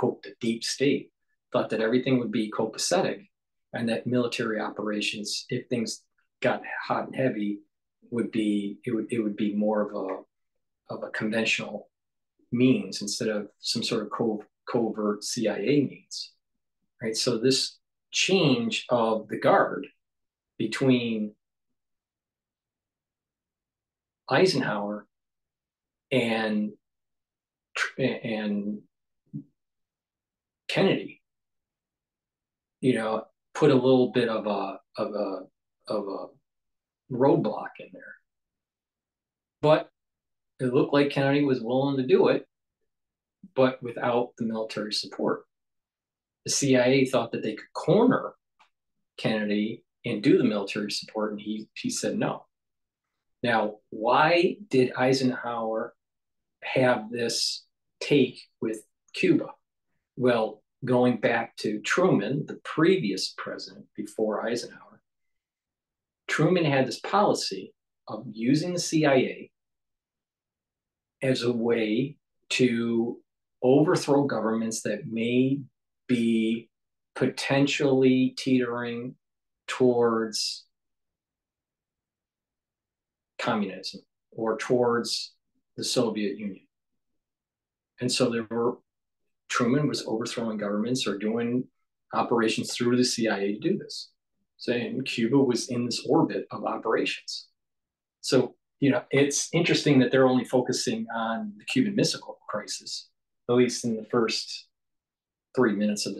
Speaker 1: state thought that everything would be copacetic and that military operations, if things got hot and heavy, it would be more of a conventional means instead of some sort of covert CIA means, right? So this change of the guard between Eisenhower and Kennedy, you know, put a little bit of a roadblock in there. But it looked like Kennedy was willing to do it, but without the military support. The CIA thought that they could corner Kennedy and do the military support, and he said no. Now, why did Eisenhower have this take with Cuba? Well, going back to Truman, the previous president before Eisenhower, Truman had this policy of using the CIA as a way to overthrow governments that may be potentially teetering towards communism or towards the Soviet Union. And so Truman was overthrowing governments or doing operations through the CIA to do this. Saying Cuba was in this orbit of operations. So, it's interesting that they're only focusing on the Cuban Missile Crisis, at least in the first 3 minutes of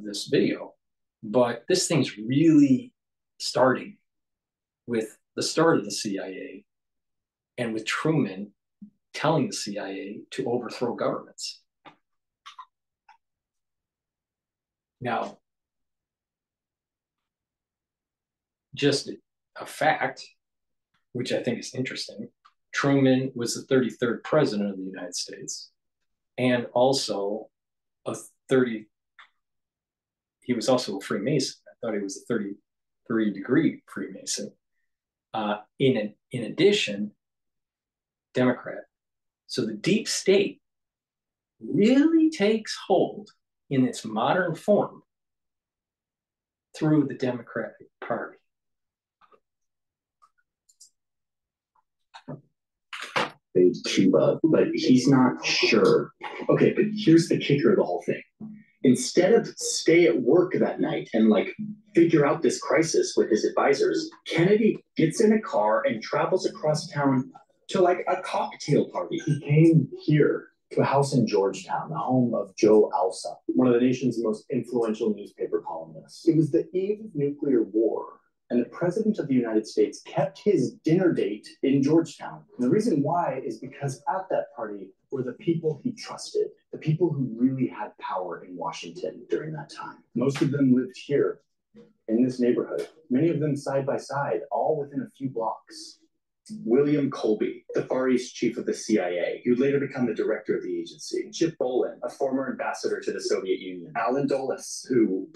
Speaker 1: this video. But this thing's really starting with the start of the CIA and with Truman telling the CIA to overthrow governments. Now, just a fact, which I think is interesting, Truman was the 33rd president of the United States, and also he was also a Freemason. I thought he was a 33-degree Freemason. In addition, Democrat. So the deep state really takes hold in its modern form through the Democratic Party.
Speaker 8: Cuba, but he's not sure. Okay, but here's the kicker of the whole thing. Instead of stay at work that night and figure out this crisis with his advisors, Kennedy gets in a car and travels across town to a cocktail party. He came here to a house in Georgetown, the home of Joe Alsop, one of the nation's most influential newspaper columnists. It was the eve of nuclear war, and the President of the United States kept his dinner date in Georgetown. And the reason why is because at that party were the people he trusted, the people who really had power in Washington during that time. Most of them lived here in this neighborhood, many of them side by side, all within a few blocks. William Colby, the Far East chief of the CIA, who would later become the director of the agency. Chip Bolin, a former ambassador to the Soviet Union. Allen Dulles, who,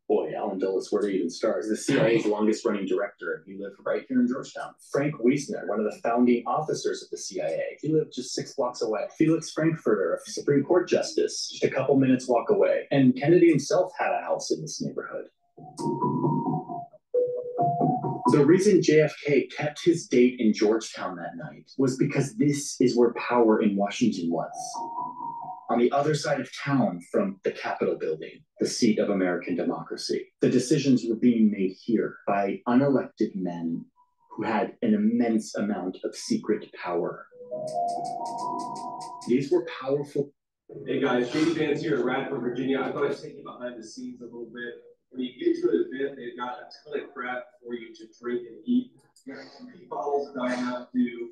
Speaker 8: boy, Allen Dulles, where to even start, is the CIA's longest running director. He lived right here in Georgetown. Frank Wiesner, one of the founding officers of the CIA. He lived just 6 blocks away. Felix Frankfurter, a Supreme Court justice, just a couple minutes walk away. And Kennedy himself had a house in this neighborhood. The reason JFK kept his date in Georgetown that night was because this is where power in Washington was. On the other side of town from the Capitol building, the seat of American democracy. The decisions were being made here by unelected men who had an immense amount of secret power. These were powerful.
Speaker 10: Hey guys, Shady Vance here at Radford, Virginia. I thought I'd take you behind the scenes a little bit. When you get to an event, they've got a ton of crap for you to drink and eat. You got some meatballs, Diana, do.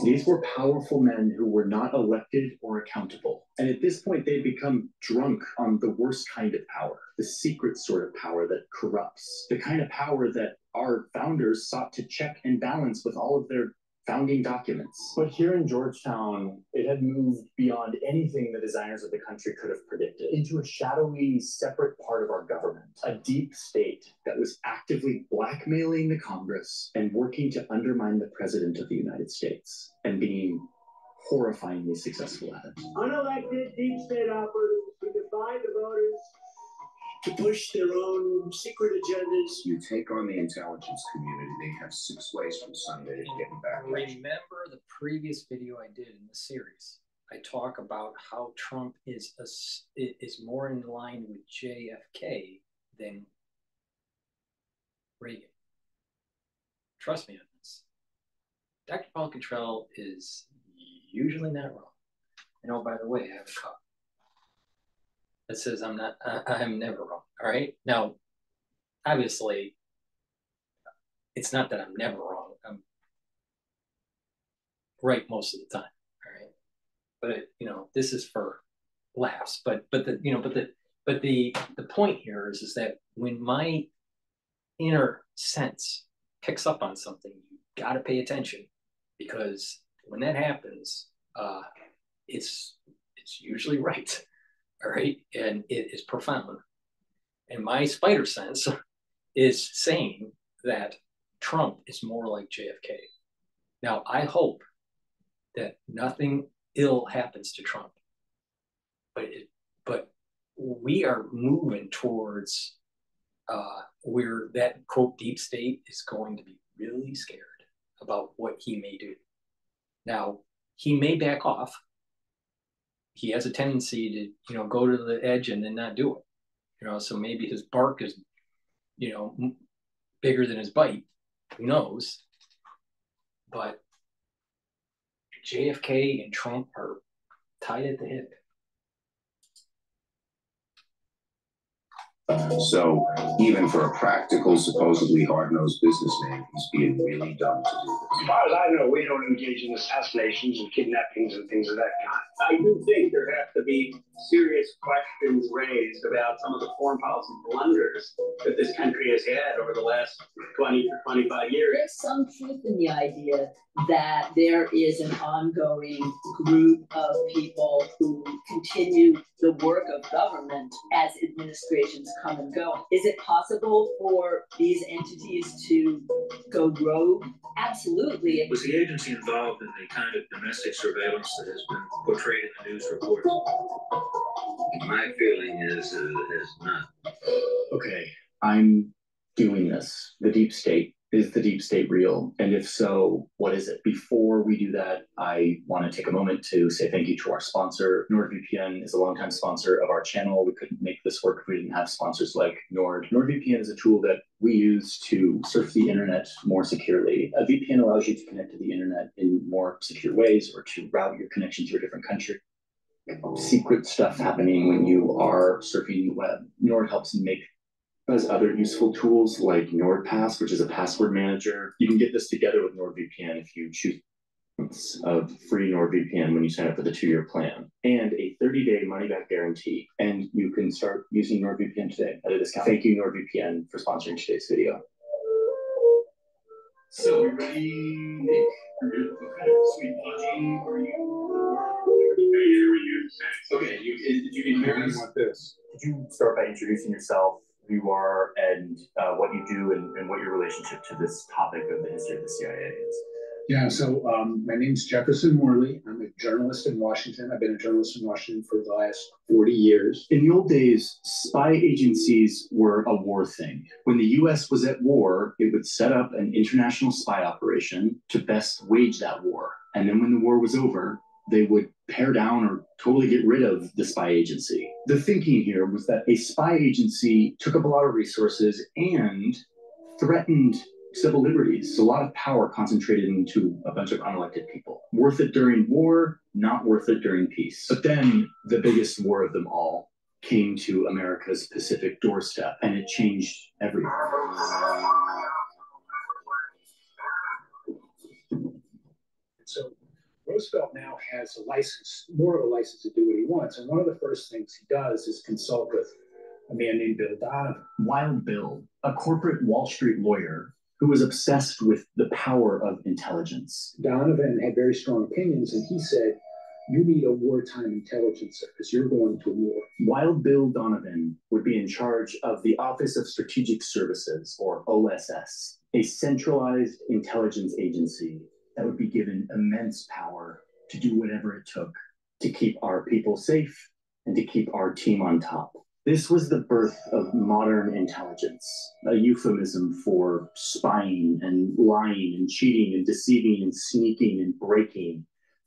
Speaker 8: These were powerful men who were not elected or accountable. And at this point, they'd become drunk on the worst kind of power, the secret sort of power that corrupts, the kind of power that our founders sought to check and balance with all of their founding documents. But here in Georgetown, it had moved beyond anything the designers of the country could have predicted, into a shadowy, separate part of our government, a deep state that was actively blackmailing the Congress and working to undermine the President of the United States, and being horrifyingly successful at it.
Speaker 6: Unelected deep state operatives who defy the voters to push their own secret agendas.
Speaker 11: You take on the intelligence community, they have 6 ways from Sunday to get back.
Speaker 1: Remember the previous video I did in the series? I talk about how Trump is more in line with JFK than Reagan. Trust me on this. Dr. Paul Cottrell is usually not wrong. And oh, by the way, I have a cup that says I'm never wrong. All right. Now, obviously, it's not that I'm never wrong. I'm right most of the time. All right. But this is for laughs. But the But the point here is that when my inner sense picks up on something, you got to pay attention, because when that happens, it's usually right. All right, and it is profound. And my spider sense is saying that Trump is more like JFK. Now, I hope that nothing ill happens to Trump, but we are moving towards where that quote deep state is going to be really scared about what he may do. Now, he may back off. He has a tendency to, go to the edge and then not do it. So maybe his bark is, bigger than his bite. Who knows? But JFK and Trump are tied at the hip.
Speaker 11: So even for a practical, supposedly hard-nosed businessman, he's being really dumb to do this.
Speaker 6: As far as I know, we don't engage in assassinations and kidnappings and things of that kind. I do think there have to be serious questions raised about some of the foreign policy blunders that this country has had over the last 20 to 25 years.
Speaker 12: There's some truth in the idea that there is an ongoing group of people who continue the work of government as administrations come and go. Is it possible for these entities to go rogue? Absolutely.
Speaker 13: Was the agency involved in the kind of domestic surveillance that has been portrayed in the news reports?
Speaker 14: My feeling is not.
Speaker 8: Okay, I'm doing this. The deep state. Is the deep state real? And if so, what is it? Before we do that, I want to take a moment to say thank you to our sponsor. NordVPN is a longtime sponsor of our channel. We couldn't make this work if we didn't have sponsors like Nord. NordVPN is a tool that we use to surf the internet more securely. A VPN allows you to connect to the internet in more secure ways, or to route your connection to a different country. Secret stuff happening when you are surfing the web. Nord helps make has other useful tools like NordPass, which is a password manager. You can get this together with NordVPN if you choose months of free NordVPN when you sign up for the 2-year plan, and a 30-day money-back guarantee. And you can start using NordVPN today at a discount. Thank you, NordVPN, for sponsoring today's video. So we ready, Nick? What kind of sweet pudgy are you? Okay, you can hear me. This. Could you start by introducing yourself, who you are, and what you do, and what your relationship to this topic of the history of the CIA is?
Speaker 4: Yeah, so my name's Jefferson Morley. I'm a journalist in Washington. I've been a journalist in Washington for the last 40 years.
Speaker 8: In the old days, spy agencies were a war thing. When the U.S. was at war, it would set up an international spy operation to best wage that war. And then when the war was over, they would pare down or totally get rid of the spy agency. The thinking here was that a spy agency took up a lot of resources and threatened civil liberties. A lot of power concentrated into a bunch of unelected people. Worth it during war, not worth it during peace. But then the biggest war of them all came to America's Pacific doorstep, and it changed everything.
Speaker 4: So Roosevelt now has a license, more of a license to do what he wants. And one of the first things he does is consult with a man named Bill Donovan.
Speaker 8: Wild Bill, a corporate Wall Street lawyer who was obsessed with the power of intelligence.
Speaker 4: Donovan had very strong opinions, and he said, you need a wartime intelligence service. You're going to war.
Speaker 8: Wild Bill Donovan would be in charge of the Office of Strategic Services, or OSS, a centralized intelligence agency that would be given immense power to do whatever it took to keep our people safe and to keep our team on top. This was the birth of modern intelligence, a euphemism for spying and lying and cheating and deceiving and sneaking and breaking,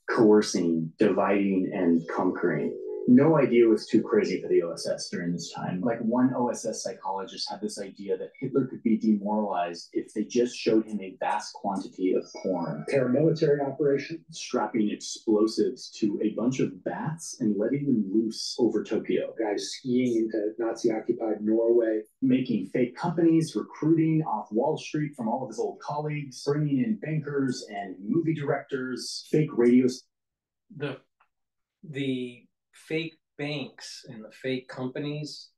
Speaker 8: coercing, dividing, and conquering. No idea was too crazy for the OSS during this time. Like, one OSS psychologist had this idea that Hitler could be demoralized if they just showed him a vast quantity of porn.
Speaker 4: Paramilitary operation.
Speaker 8: Strapping explosives to a bunch of bats and letting them loose over Tokyo.
Speaker 4: Guys skiing into Nazi-occupied Norway.
Speaker 8: Making fake companies, recruiting off Wall Street from all of his old colleagues, bringing in bankers and movie directors, fake radios.
Speaker 1: The fake banks and the fake companies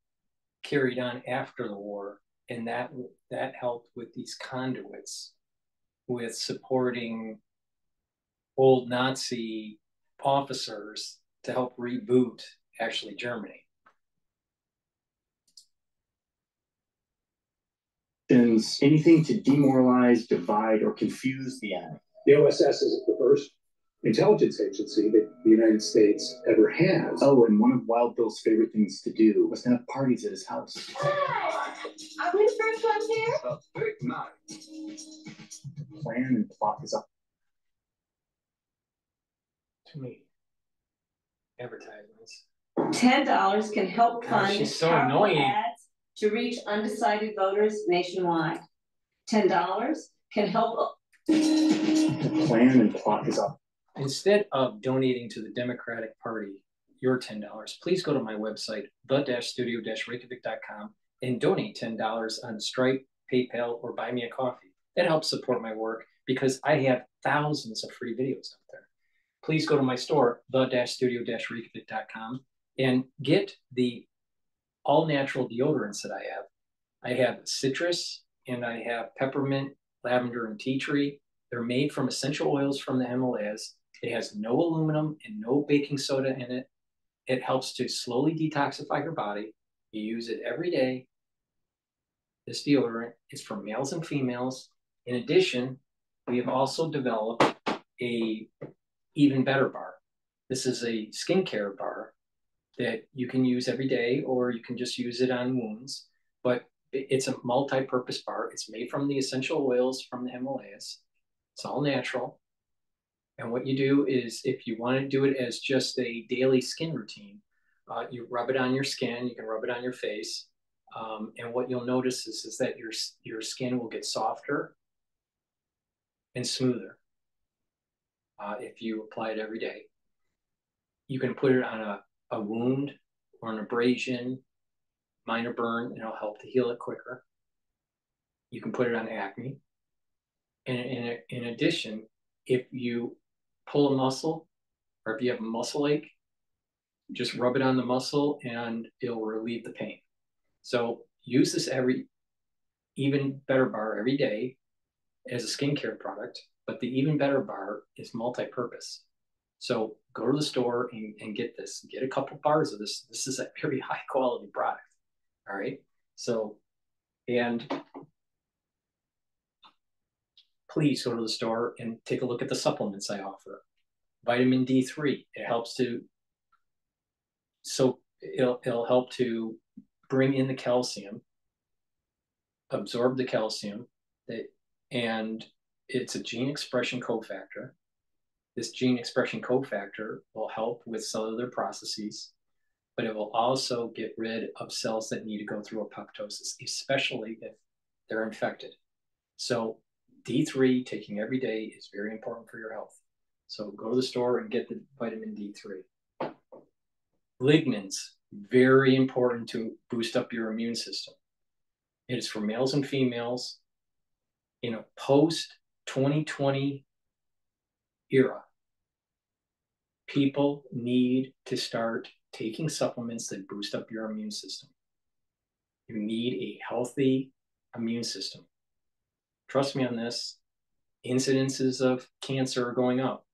Speaker 1: carried on after the war, and that helped with these conduits, with supporting old Nazi officers to help reboot actually Germany.
Speaker 8: Anything to demoralize, divide, or confuse the enemy.
Speaker 9: The OSS is the first intelligence agency that the United States ever has.
Speaker 8: Oh, and one of Wild Bill's favorite things to do was to have parties at his house.
Speaker 3: Are we the first ones here?
Speaker 9: A big night.
Speaker 8: The plan and plot is up.
Speaker 1: Too many advertisements.
Speaker 3: $10 can help fund
Speaker 1: she's so
Speaker 3: powerful
Speaker 1: annoying.
Speaker 3: ads to reach undecided voters nationwide. $10 can help.
Speaker 8: The plan and plot is up.
Speaker 1: Instead of donating to the Democratic Party your $10, please go to my website, the-studio-reykjavik.com, and donate $10 on Stripe, PayPal, or Buy Me a Coffee. That helps support my work because I have thousands of free videos out there. Please go to my store, the-studio-reykjavik.com, and get the all-natural deodorants that I have. I have citrus, and I have peppermint, lavender, and tea tree. They're made from essential oils from the Himalayas. It has no aluminum and no baking soda in it. It helps to slowly detoxify your body. You use it every day. This deodorant is for males and females. In addition, we have also developed a Even Better bar. This is a skincare bar that you can use every day, or you can just use it on wounds. But it's a multi-purpose bar. It's made from the essential oils from the Himalayas. It's all natural. And what you do is, if you want to do it as just a daily skin routine, you rub it on your skin. You can rub it on your face. And what you'll notice is that your skin will get softer and smoother if you apply it every day. You can put it on a wound or an abrasion, minor burn, and it'll help to heal it quicker. You can put it on acne. And in addition, if you pull a muscle or if you have a muscle ache, just rub it on the muscle and it'll relieve the pain. So use this Even Better bar every day as a skincare product, but the Even Better bar is multi-purpose. So go to the store and get this. Get a couple bars of this. This is a very high quality product. All right. So, and please go to the store and take a look at the supplements I offer. Vitamin D3, it helps to, so it'll help to bring in the calcium, absorb the calcium, and it's a gene expression cofactor. This gene expression cofactor will help with cellular processes, but it will also get rid of cells that need to go through apoptosis, especially if they're infected. So D3 taking every day is very important for your health. So go to the store and get the vitamin D3. Lignans, very important to boost up your immune system. It is for males and females in a post-2020 era. People need to start taking supplements that boost up your immune system. You need a healthy immune system. Trust me on this. Incidences of cancer are going up.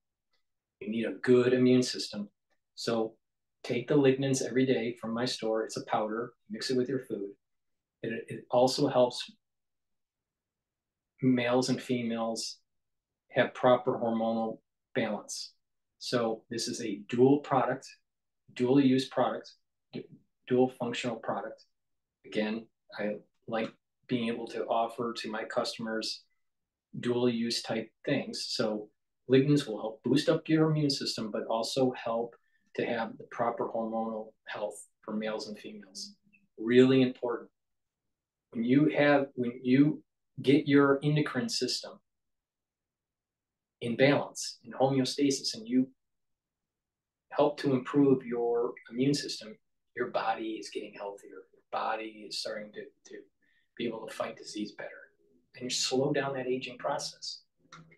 Speaker 1: You need a good immune system. So take the lignans every day from my store. It's a powder. Mix it with your food. It also helps males and females have proper hormonal balance. So this is a dual product, dual use product, dual functional product. Again, I like being able to offer to my customers dual use type things. So lignans will help boost up your immune system, but also help to have the proper hormonal health for males and females. Really important. When you get your endocrine system in balance, in homeostasis, and you help to improve your immune system, your body is getting healthier. Your body is starting to be able to fight disease better. And you slow down that aging process.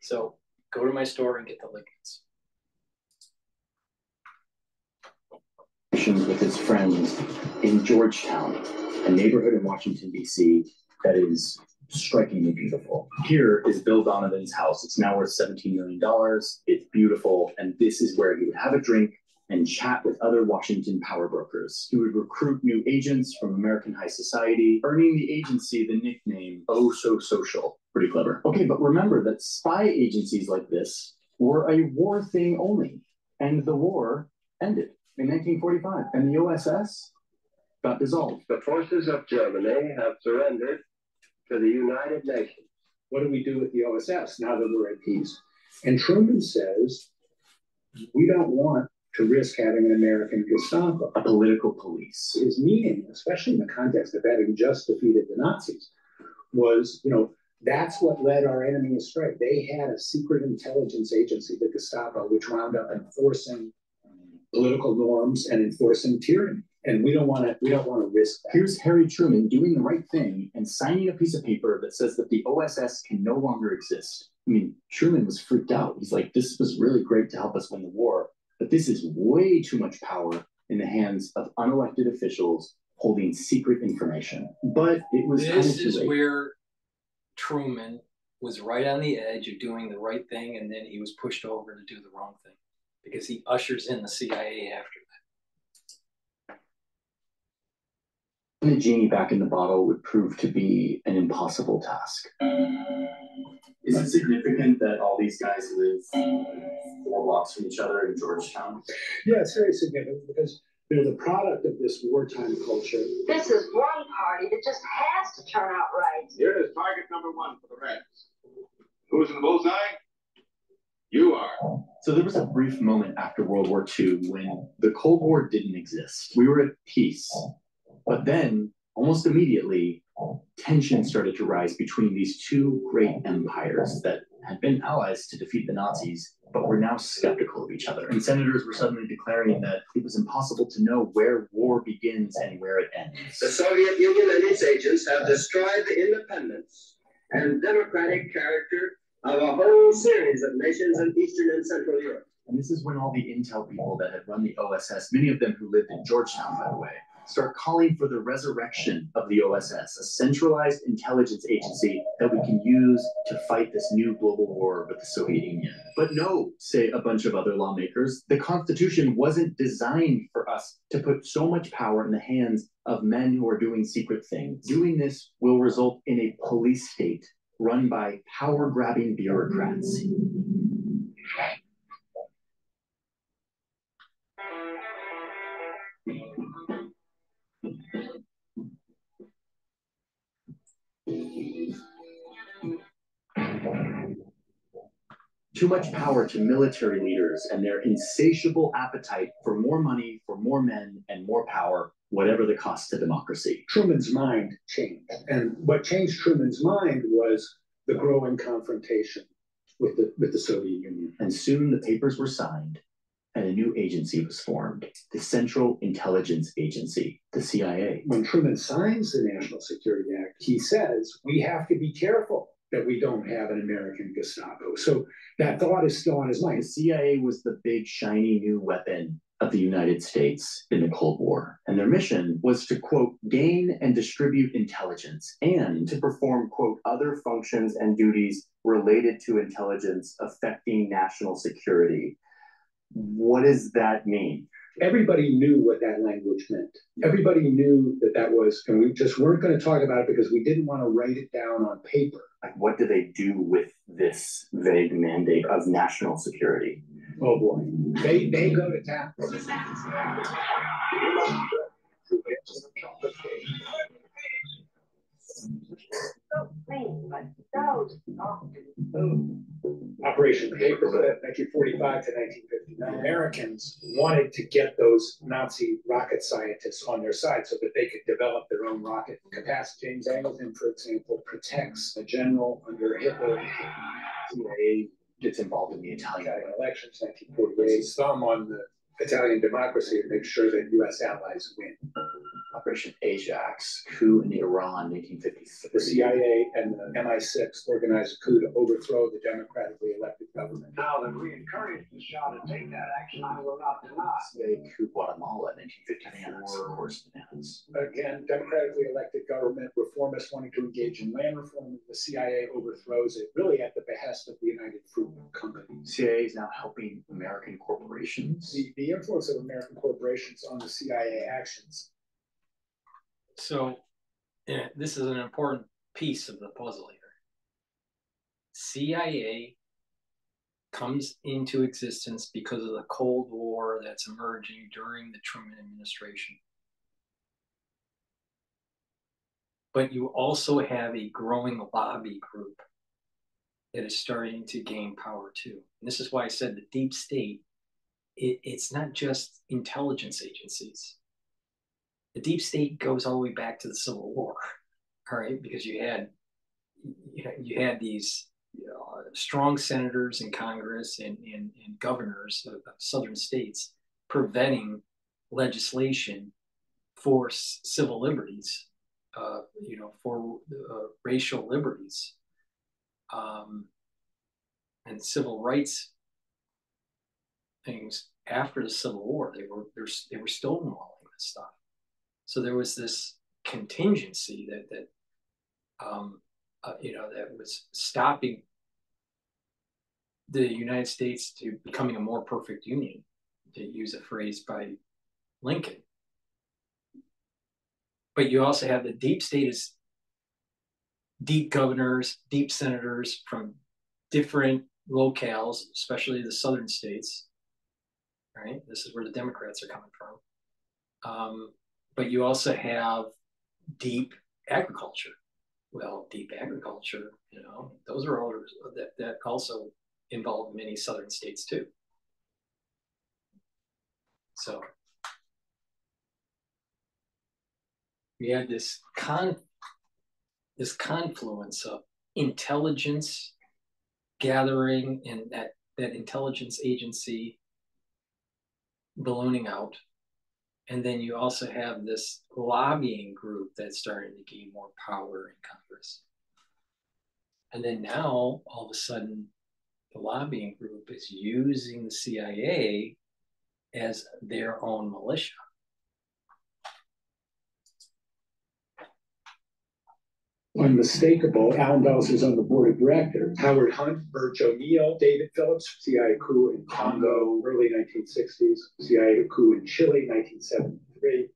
Speaker 1: So go to my store and get the lignans.
Speaker 8: conversations with his friends in Georgetown, a neighborhood in Washington, D.C. that is strikingly beautiful. Here is Bill Donovan's house. It's now worth $17 million. It's beautiful. And this is where he would have a drink and chat with other Washington power brokers. He would recruit new agents from American high society, earning the agency the nickname Oh So Social. Pretty clever. Okay, but remember that spy agencies like this were a war thing only. And the war ended in 1945. And the OSS got dissolved.
Speaker 9: The forces of Germany have surrendered to the United Nations.
Speaker 15: What do we do with the OSS now that we're at peace? And Truman says, we don't want to risk having an American Gestapo.
Speaker 8: A political police.
Speaker 15: His meaning, especially in the context of having just defeated the Nazis, was, that's what led our enemy astray. They had a secret intelligence agency, the Gestapo, which wound up enforcing political norms and enforcing tyranny. And we don't want to risk that.
Speaker 8: Here's Harry Truman doing the right thing and signing a piece of paper that says that the OSS can no longer exist. I mean, Truman was freaked out. He's like, this was really great to help us win the war, but this is way too much power in the hands of unelected officials holding secret information. But it was kind of too late.
Speaker 1: This is where Truman was right on the edge of doing the right thing, and then he was pushed over to do the wrong thing because he ushers in the CIA after that.
Speaker 8: The genie back in the bottle would prove to be an impossible task. Is it significant that all these guys live 4 blocks from each other in Georgetown?
Speaker 15: Yeah, it's very significant because they're the product of this wartime culture.
Speaker 3: This is one party that just has to turn out right.
Speaker 9: Here is target number 1 for the Reds. Who's in the bullseye? You are.
Speaker 8: So there was a brief moment after World War II when the Cold War didn't exist. We were at peace. But then, almost immediately, tension started to rise between these two great empires that had been allies to defeat the Nazis, but were now skeptical of each other. And senators were suddenly declaring that it was impossible to know where war begins and where it ends.
Speaker 9: The Soviet Union and its agents have destroyed the independence and democratic character of a whole series of nations in Eastern and Central Europe.
Speaker 8: And this is when all the intel people that had run the OSS, many of them who lived in Georgetown, by the way, start calling for the resurrection of the OSS, a centralized intelligence agency that we can use to fight this new global war with the Soviet Union. But no, say a bunch of other lawmakers, the Constitution wasn't designed for us to put so much power in the hands of men who are doing secret things. Doing this will result in a police state run by power-grabbing bureaucrats. Too much power to military leaders and their insatiable appetite for more money, for more men, and more power, whatever the cost to democracy.
Speaker 15: Truman's mind changed. And what changed Truman's mind was the growing confrontation with the Soviet Union.
Speaker 8: And soon the papers were signed and a new agency was formed, the Central Intelligence Agency, the CIA.
Speaker 15: When Truman signs the National Security Act, he says, we have to be careful that we don't have an American Gestapo. So that thought is still on his mind.
Speaker 8: The CIA was the big, shiny new weapon of the United States in the Cold War. And their mission was to, quote, gain and distribute intelligence and to perform, quote, other functions and duties related to intelligence affecting national security. What does that mean?
Speaker 15: Everybody knew what that language meant. Everybody knew that that was, and we just weren't going to talk about it because we didn't want to write it down on paper.
Speaker 8: Like, what do they do with this vague mandate of national security?
Speaker 15: Oh boy, they go to town. Operation Paperclip, 1945 to 1959. Americans wanted to get those Nazi rocket scientists on their side so that they could develop their own rocket capacity. James Angleton, for example, protects a general under Hitler.
Speaker 8: CIA gets involved in the Italian
Speaker 15: elections, 1948. Thumb on the Italian democracy to make sure that U.S. allies win.
Speaker 8: Operation Ajax, coup in Iran, 1953.
Speaker 15: The CIA and the MI6 organized a coup to overthrow the democratically elected government.
Speaker 6: Now that we encourage the Shah to take that action, I will not deny.
Speaker 8: CIA coup Guatemala, 1954. Horse bananas.
Speaker 15: Again, democratically elected government, reformists wanting to engage in land reform. The CIA overthrows it, really at the behest of the United Fruit Company.
Speaker 8: CIA is now helping American corporations.
Speaker 15: The influence of American corporations on the CIA actions.
Speaker 1: So this is an important piece of the puzzle here. CIA comes into existence because of the Cold War that's emerging during the Truman administration. But you also have a growing lobby group that is starting to gain power too. And this is why I said the deep state, it's not just intelligence agencies. The deep state goes all the way back to the Civil War, all right? Because you had these strong senators in Congress and governors of southern states preventing legislation for civil liberties, for racial liberties, and civil rights things after the Civil War. They were stonewalling this stuff. So there was this contingency that was stopping the United States to becoming a more perfect union, to use a phrase by Lincoln. But you also have the deep state is deep governors, deep senators from different locales, especially the southern states, right? This is where the Democrats are coming from. But you also have deep agriculture. Well, deep agriculture, those are all that also involve many southern states too. So we had this confluence of intelligence gathering and that intelligence agency ballooning out. And then you also have this lobbying group that's starting to gain more power in Congress. And then now, all of a sudden, the lobbying group is using the CIA as their own militia.
Speaker 15: Unmistakable. Alan Dulles is on the board of directors. Howard Hunt, Birch O'Neill, David Phillips, CIA coup in Congo, early 1960s, CIA coup in Chile, 1973.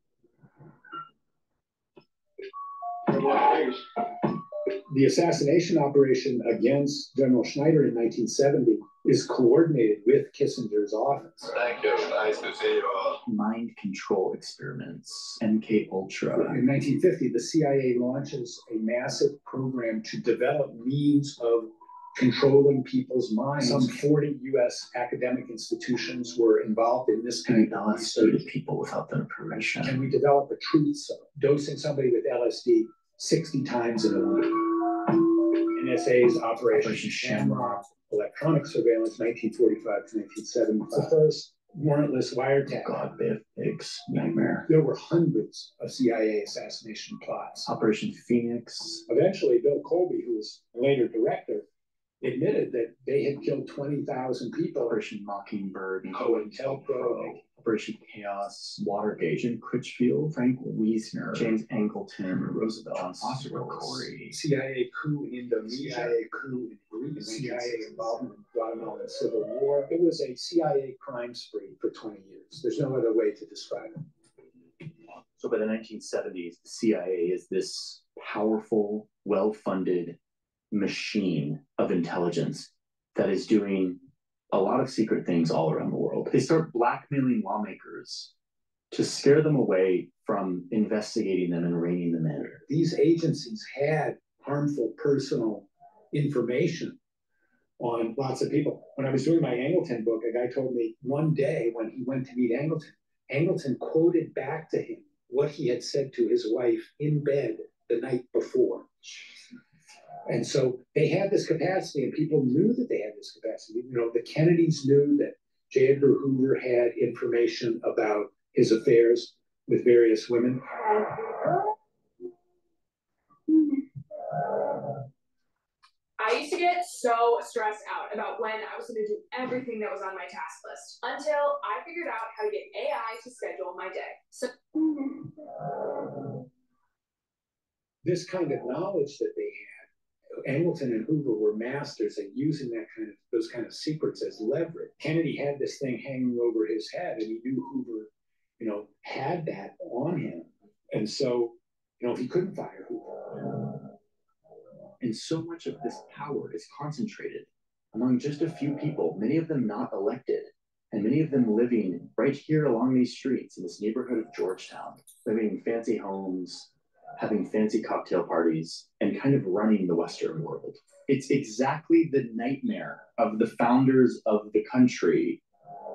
Speaker 15: The assassination operation against General Schneider in 1970 is coordinated with Kissinger's office.
Speaker 16: Thank you. Nice to see you all.
Speaker 8: Mind control experiments, MK Ultra.
Speaker 15: In 1950, the CIA launches a massive program to develop means of controlling people's minds. Some 40 U.S. academic institutions were involved in this kind of research.
Speaker 8: People without their permission.
Speaker 15: And we develop a truth zone, dosing somebody with LSD 60 times in a week. NSA's Operation Shamrock, electronic surveillance, 1945 to 1975. The first warrantless wiretap.
Speaker 8: God, pigs, nightmare.
Speaker 15: There were hundreds of CIA assassination plots.
Speaker 8: Operation Phoenix.
Speaker 15: Eventually, Bill Colby, who was later director, admitted that they had killed 20,000 people.
Speaker 8: Operation Mockingbird,
Speaker 15: COINTELPRO,
Speaker 8: Operation Chaos, Watergate, Jim Critchfield, Frank Wiesner, James Angleton, Roosevelt, Oscar Corey,
Speaker 15: CIA coup in Indonesia, CIA coup in Greece, CIA involvement in the Guatemalan Civil War. It was a CIA crime spree for 20 years. There's no other way to describe it.
Speaker 8: So by the 1970s, the CIA is this powerful, well-funded machine of intelligence that is doing a lot of secret things all around the world. They start blackmailing lawmakers to scare them away from investigating them and reining them in.
Speaker 15: These agencies had harmful personal information on lots of people. When I was doing my Angleton book, a guy told me one day when he went to meet Angleton quoted back to him what he had said to his wife in bed the night before. And so they had this capacity, and people knew that they had this capacity. The Kennedys knew that J. Edgar Hoover had information about his affairs. with various women.
Speaker 17: I used to get so stressed out about when I was going to do everything that was on my task list until I figured out how to get AI to schedule my day. So
Speaker 15: this kind of knowledge that they had, Hamilton and Hoover were masters at using those kind of secrets as leverage. Kennedy had this thing hanging over his head, and he knew Hoover, had that on him, and so, he couldn't fire Hoover.
Speaker 8: And so much of this power is concentrated among just a few people, many of them not elected, and many of them living right here along these streets in this neighborhood of Georgetown, living in fancy homes, having fancy cocktail parties, and kind of running the Western world. It's exactly the nightmare of the founders of the country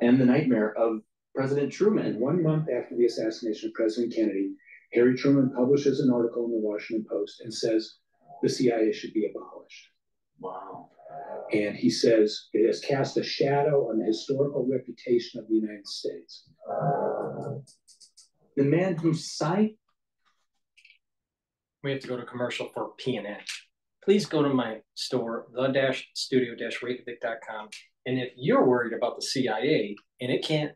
Speaker 8: and the nightmare of President Truman.
Speaker 15: 1 month after the assassination of President Kennedy, Harry Truman publishes an article in the Washington Post and says the CIA should be abolished.
Speaker 8: Wow.
Speaker 15: And he says it has cast a shadow on the historical reputation of the United States.
Speaker 8: The man who signed.
Speaker 1: We have to go to commercial for PNN. Please go to my store, the-studio-reykjavik.com. And if you're worried about the CIA and it can't,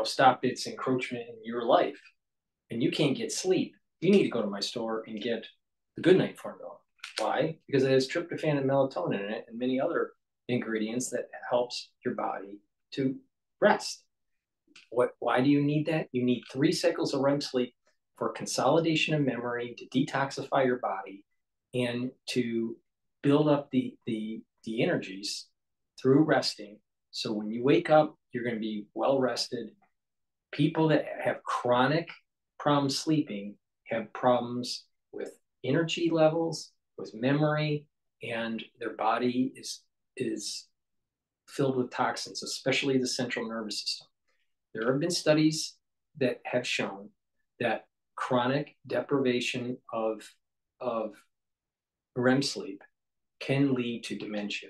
Speaker 1: stop its encroachment in your life, and you can't get sleep, you need to go to my store and get the Good Night formula. Why? Because it has tryptophan and melatonin in it and many other ingredients that helps your body to rest. Why do you need that? You need 3 cycles of REM sleep for consolidation of memory, to detoxify your body, and to build up the energies through resting. So when you wake up, you're going to be well rested. People that have chronic problems sleeping have problems with energy levels, with memory, and their body is filled with toxins, especially the central nervous system. There have been studies that have shown that chronic deprivation of REM sleep can lead to dementia.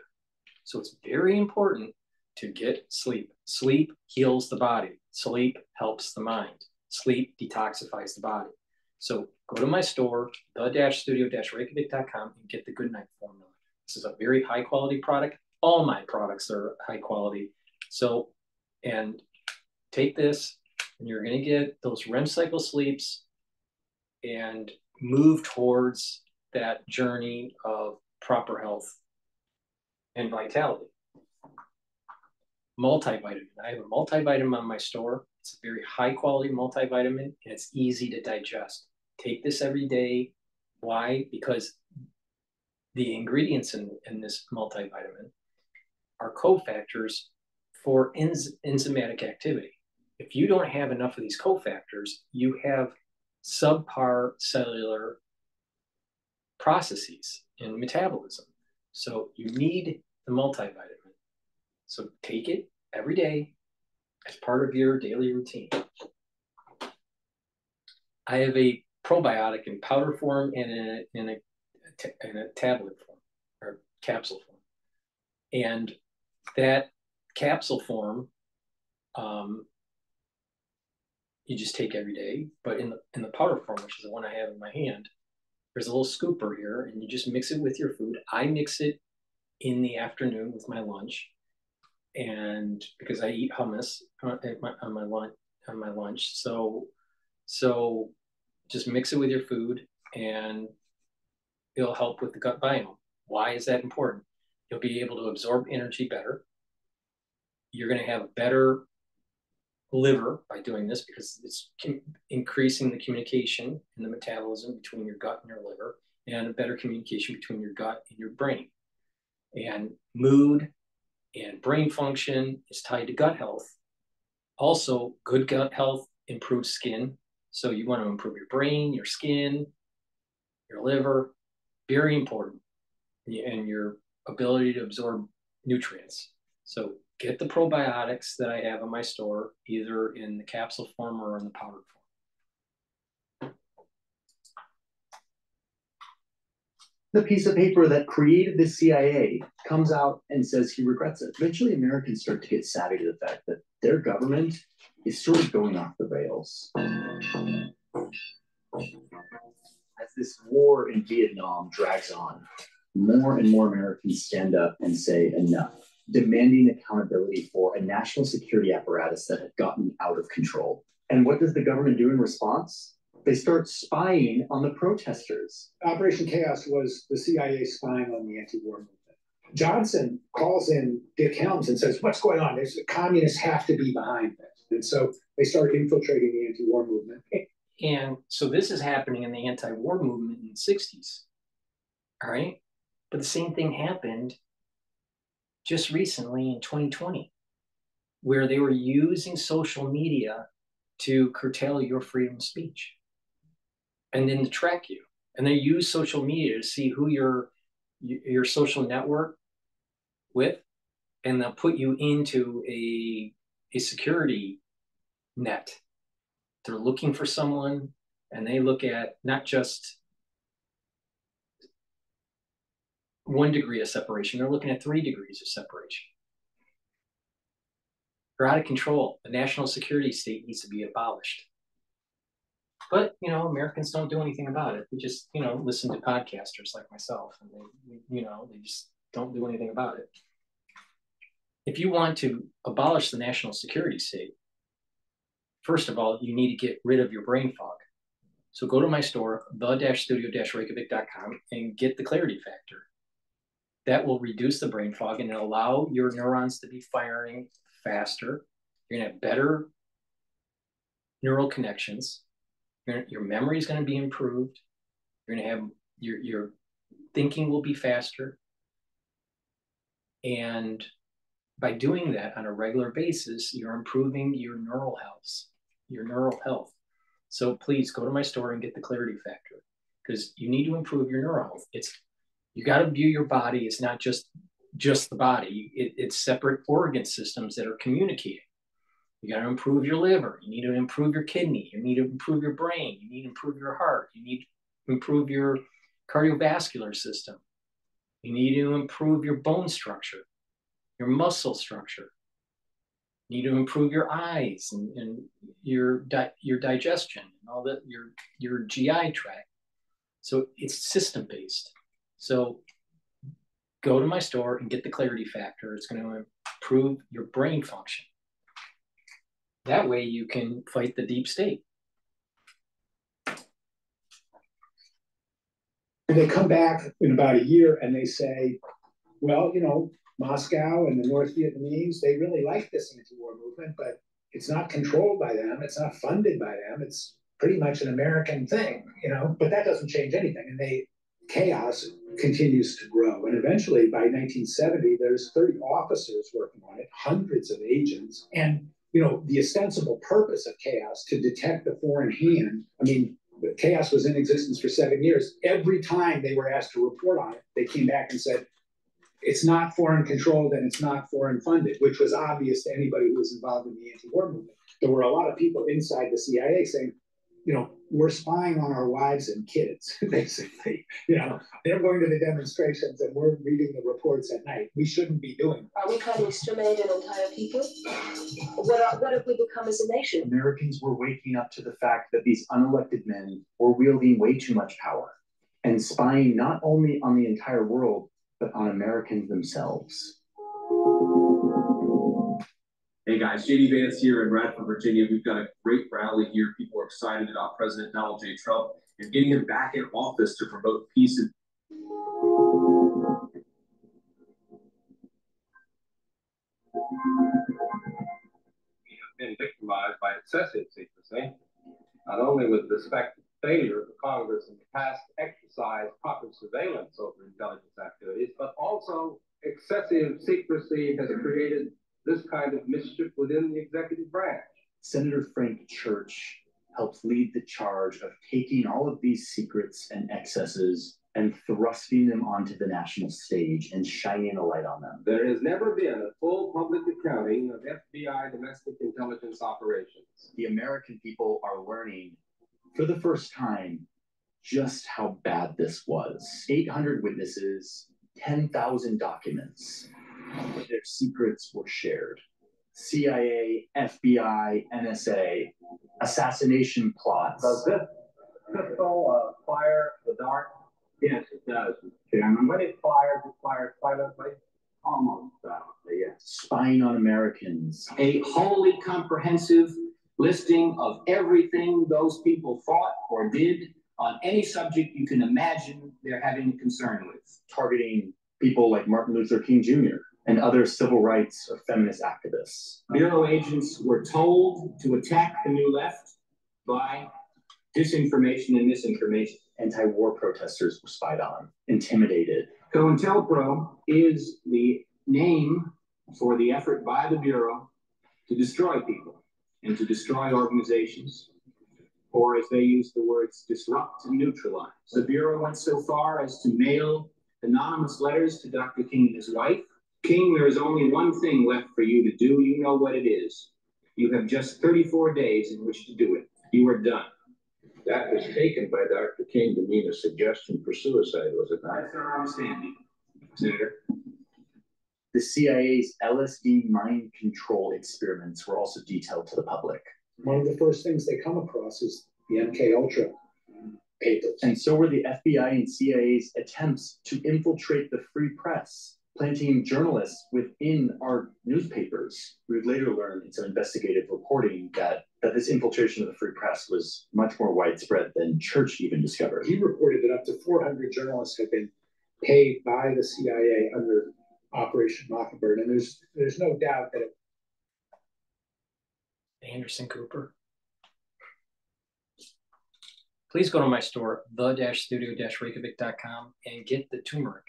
Speaker 1: So it's very important to get sleep. Sleep heals the body. Sleep helps the mind. Sleep detoxifies the body. So go to my store, the-studio-reykjavik.com, and get the Good Night formula. This is a very high quality product. All my products are high quality. So, and take this, and you're going to get those REM cycle sleeps and move towards that journey of proper health and vitality. Multivitamin. I have a multivitamin on my store. It's a very high quality multivitamin, and it's easy to digest. Take this every day. Why? Because the ingredients in this multivitamin are cofactors for enzymatic activity. If you don't have enough of these cofactors, you have subpar cellular processes in metabolism. So you need the multivitamin. So take it every day as part of your daily routine. I have a probiotic in powder form and in a tablet form or capsule form. And that capsule form, you just take every day. But in the powder form, which is the one I have in my hand, there's a little scooper here, and you just mix it with your food. I mix it in the afternoon with my lunch, and because I eat hummus on my lunch, so just mix it with your food, and it'll help with the gut biome. Why is that important? You'll be able to absorb energy better. You're going to have a better liver by doing this because it's increasing the communication and the metabolism between your gut and your liver, and a better communication between your gut and your brain. And mood and brain function is tied to gut health. Also, good gut health improves skin. So you want to improve your brain, your skin, your liver, very important, and your ability to absorb nutrients. So get the probiotics that I have in my store, either in the capsule form or in the powder form.
Speaker 18: the piece of paper that created the CIA comes out and says he regrets it. Eventually, Americans start to get savvy to the fact that their government is sort of going off the rails. As this war in Vietnam drags on, more and more Americans stand up and say enough, demanding accountability for a national security apparatus that had gotten out of control. And what does the government do in response? They start spying on the protesters.
Speaker 15: Operation Chaos was the CIA spying on the anti-war movement. Johnson calls in Dick Helms and says, what's going on? The communists have to be behind this. And so they start infiltrating the anti-war movement.
Speaker 1: And so this is happening in the anti-war movement in the 60s. All right. But the same thing happened just recently in 2020, where they were using social media to curtail your freedom of speech and then to track you. And they use social media to see who your social network with, and they'll put you into a security net. They're looking for someone, and they look at not just 1 degree of separation, they're looking at 3 degrees of separation. They're out of control. The national security state needs to be abolished. But, Americans don't do anything about it. They just, listen to podcasters like myself, and they just don't do anything about it. If you want to abolish the national security state, first of all, you need to get rid of your brain fog. So go to my store, the-studio-reykjavik.com, and get the clarity factor. That will reduce the brain fog and allow your neurons to be firing faster. You're going to have better neural connections. Your memory is going to be improved. You're going to have your thinking will be faster. And by doing that on a regular basis, you're improving your neural health. So please go to my store and get the clarity factor, because you need to improve your neural health. You got to view your body. It's not just the body. It's separate organ systems that are communicating. You got to improve your liver. You need to improve your kidney. You need to improve your brain. You need to improve your heart. You need to improve your cardiovascular system. You need to improve your bone structure, your muscle structure. You need to improve your eyes and your digestion and all that, your GI tract. So it's system-based. So go to my store and get the clarity factor. It's going to improve your brain function. That way you can fight the deep state.
Speaker 15: And they come back in about a year and they say, well, Moscow and the North Vietnamese, they really like this anti-war movement, but it's not controlled by them. It's not funded by them. It's pretty much an American thing, but that doesn't change anything. And chaos continues to grow. And eventually by 1970, there's 30 officers working on it, hundreds of agents. And, the ostensible purpose of chaos to detect the foreign hand. I mean, chaos was in existence for 7 years. Every time they were asked to report on it, they came back and said, it's not foreign controlled and it's not foreign funded, which was obvious to anybody who was involved in the anti-war movement. There were a lot of people inside the CIA saying, we're spying on our wives and kids, basically. They're going to the demonstrations and we're reading the reports at night. We shouldn't be doing that.
Speaker 19: Are we trying to exterminate an entire people? What have we become as a nation?
Speaker 18: Americans were waking up to the fact that these unelected men were wielding way too much power and spying not only on the entire world, but on Americans themselves.
Speaker 10: Hey guys, JD Vance here in Radford, Virginia. We've got a great rally here. People are excited about President Donald J. Trump and getting him back in office to promote peace and
Speaker 9: been victimized by excessive secrecy, not only with respect to the failure of the Congress in the past to exercise proper surveillance over intelligence activities, but also excessive secrecy has created this kind of mischief within the executive branch.
Speaker 18: Senator Frank Church helps lead the charge of taking all of these secrets and excesses and thrusting them onto the national stage and shining a light on them.
Speaker 9: There has never been a full public accounting of FBI domestic intelligence operations.
Speaker 18: The American people are learning for the first time just how bad this was. 800 witnesses, 10,000 documents. Their secrets were shared. CIA, FBI, NSA, assassination plots.
Speaker 9: Does this pistol fire the dart? Yes, it does, Mr. Chairman. When it fires silently. Almost silently, yes.
Speaker 18: Spying on Americans.
Speaker 20: A wholly comprehensive listing of everything those people thought or did on any subject you can imagine they're having concern with.
Speaker 18: Targeting people like Martin Luther King Jr. and other civil rights or feminist activists.
Speaker 20: Bureau agents were told to attack the New Left by disinformation and misinformation.
Speaker 18: Anti-war protesters were spied on, intimidated.
Speaker 20: COINTELPRO is the name for the effort by the Bureau to destroy people and to destroy organizations, or as they use the words, disrupt and neutralize. The Bureau went so far as to mail anonymous letters to Dr. King and his wife. King, there is only one thing left for you to do. You know what it is. You have just 34 days in which to do it. You are done.
Speaker 9: That was taken by Dr. King to mean a suggestion for suicide, was it not?
Speaker 20: That's our understanding, Senator.
Speaker 18: The CIA's LSD mind control experiments were also detailed to the public.
Speaker 15: One of the first things they come across is the MK Ultra papers.
Speaker 18: And so were the FBI and CIA's attempts to infiltrate the free press, planting journalists within our newspapers. We would later learn in some investigative reporting that this infiltration of the free press was much more widespread than Church even discovered.
Speaker 15: He reported that up to 400 journalists had been paid by the CIA under Operation Mockingbird, and there's no doubt that
Speaker 1: Anderson Cooper. Please go to my store, the-studio-reykjavik.com, and get the turmeric.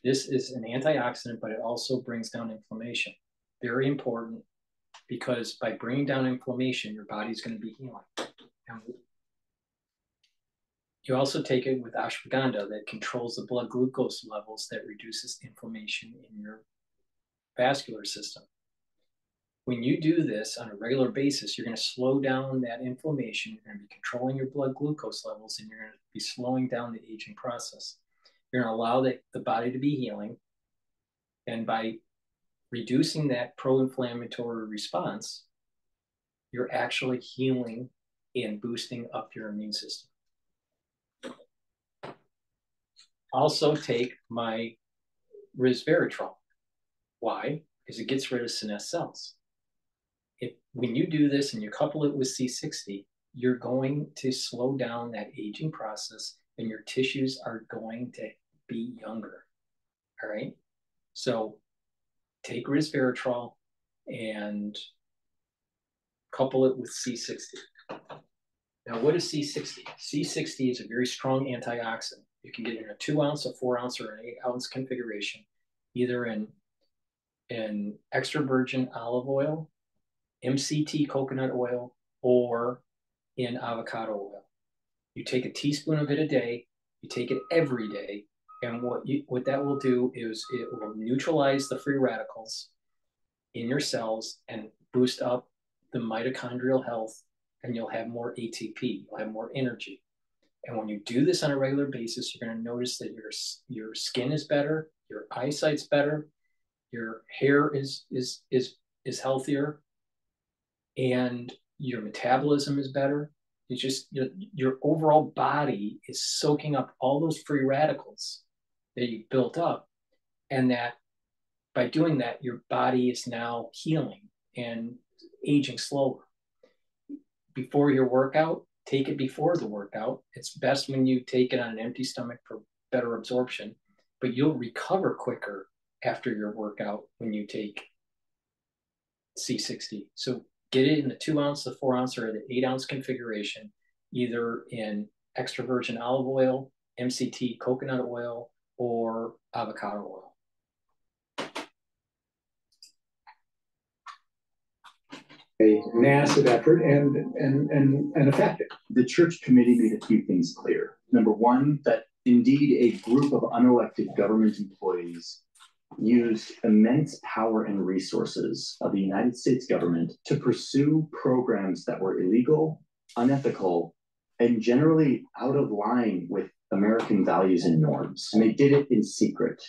Speaker 1: This is an antioxidant, but it also brings down inflammation. Very important, because by bringing down inflammation, your body's going to be healing. And you also take it with ashwagandha that controls the blood glucose levels that reduces inflammation in your vascular system. When you do this on a regular basis, you're going to slow down that inflammation. You're going to be controlling your blood glucose levels, and you're going to be slowing down the aging process. You're going to allow the body to be healing. And by reducing that pro-inflammatory response, you're actually healing and boosting up your immune system. Also take my resveratrol. Why? Because it gets rid of senescent cells. When you do this and you couple it with C60, you're going to slow down that aging process, and your tissues are going to be younger. All right? So take resveratrol and couple it with C60. Now, what is C60? C60 is a very strong antioxidant. You can get it in a 2 ounce, a 4 ounce, or an 8 ounce configuration, either in extra virgin olive oil, MCT coconut oil, or in avocado oil. You take a teaspoon of it a day, you take it every day, and what that will do is it will neutralize the free radicals in your cells and boost up the mitochondrial health, and you'll have more ATP, you'll have more energy. And when you do this on a regular basis, you're going to notice that your skin is better, your eyesight's better, your hair is healthier, and your metabolism is better. It's just your overall body is soaking up all those free radicals that you built up, and that by doing that, your body is now healing and aging slower. Before your workout, take it before the workout. It's best when you take it on an empty stomach for better absorption, but you'll recover quicker after your workout when you take C60. So get it in the 2 ounce, the 4 ounce, or the 8 ounce configuration, either in extra virgin olive oil, MCT coconut oil, or avocado oil.
Speaker 15: A massive effort and effective.
Speaker 18: The Church Committee made a few things clear. Number one, that indeed a group of unelected government employees used immense power and resources of the United States government to pursue programs that were illegal, unethical, and generally out of line with American values and norms. And they did it in secret,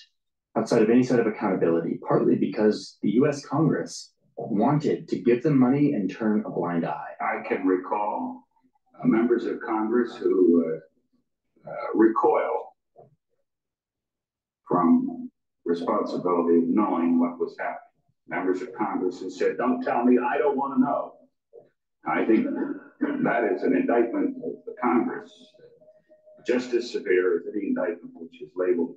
Speaker 18: outside of any sort of accountability, partly because the US Congress wanted to give them money and turn a blind eye.
Speaker 21: I can recall members of Congress who recoil from responsibility of knowing what was happening. Members of Congress who said, don't tell me, I don't want to know. I think that is an indictment of the Congress, just as severe as any indictment which is labeled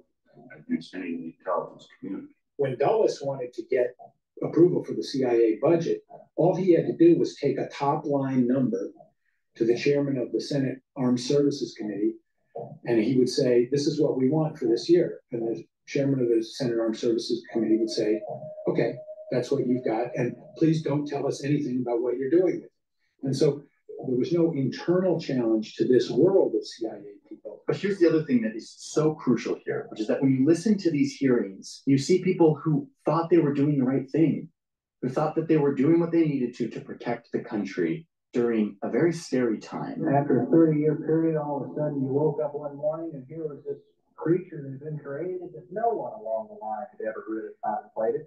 Speaker 21: against any of the intelligence community.
Speaker 15: When Dulles wanted to get approval for the CIA budget, all he had to do was take a top line number to the chairman of the Senate Armed Services Committee, and he would say, this is what we want for this year. And the chairman of the Senate Armed Services Committee would say, okay, that's what you've got, and please don't tell us anything about what you're doing with it. And so there was no internal challenge to this world of CIA people.
Speaker 18: But here's the other thing that is so crucial here, which is that when you listen to these hearings, you see people who thought they were doing the right thing, who thought that they were doing what they needed to protect the country during a very scary time.
Speaker 22: After a 30-year period, all of a sudden you woke up one morning and here was this creature that had been created that no one along the line had ever really contemplated.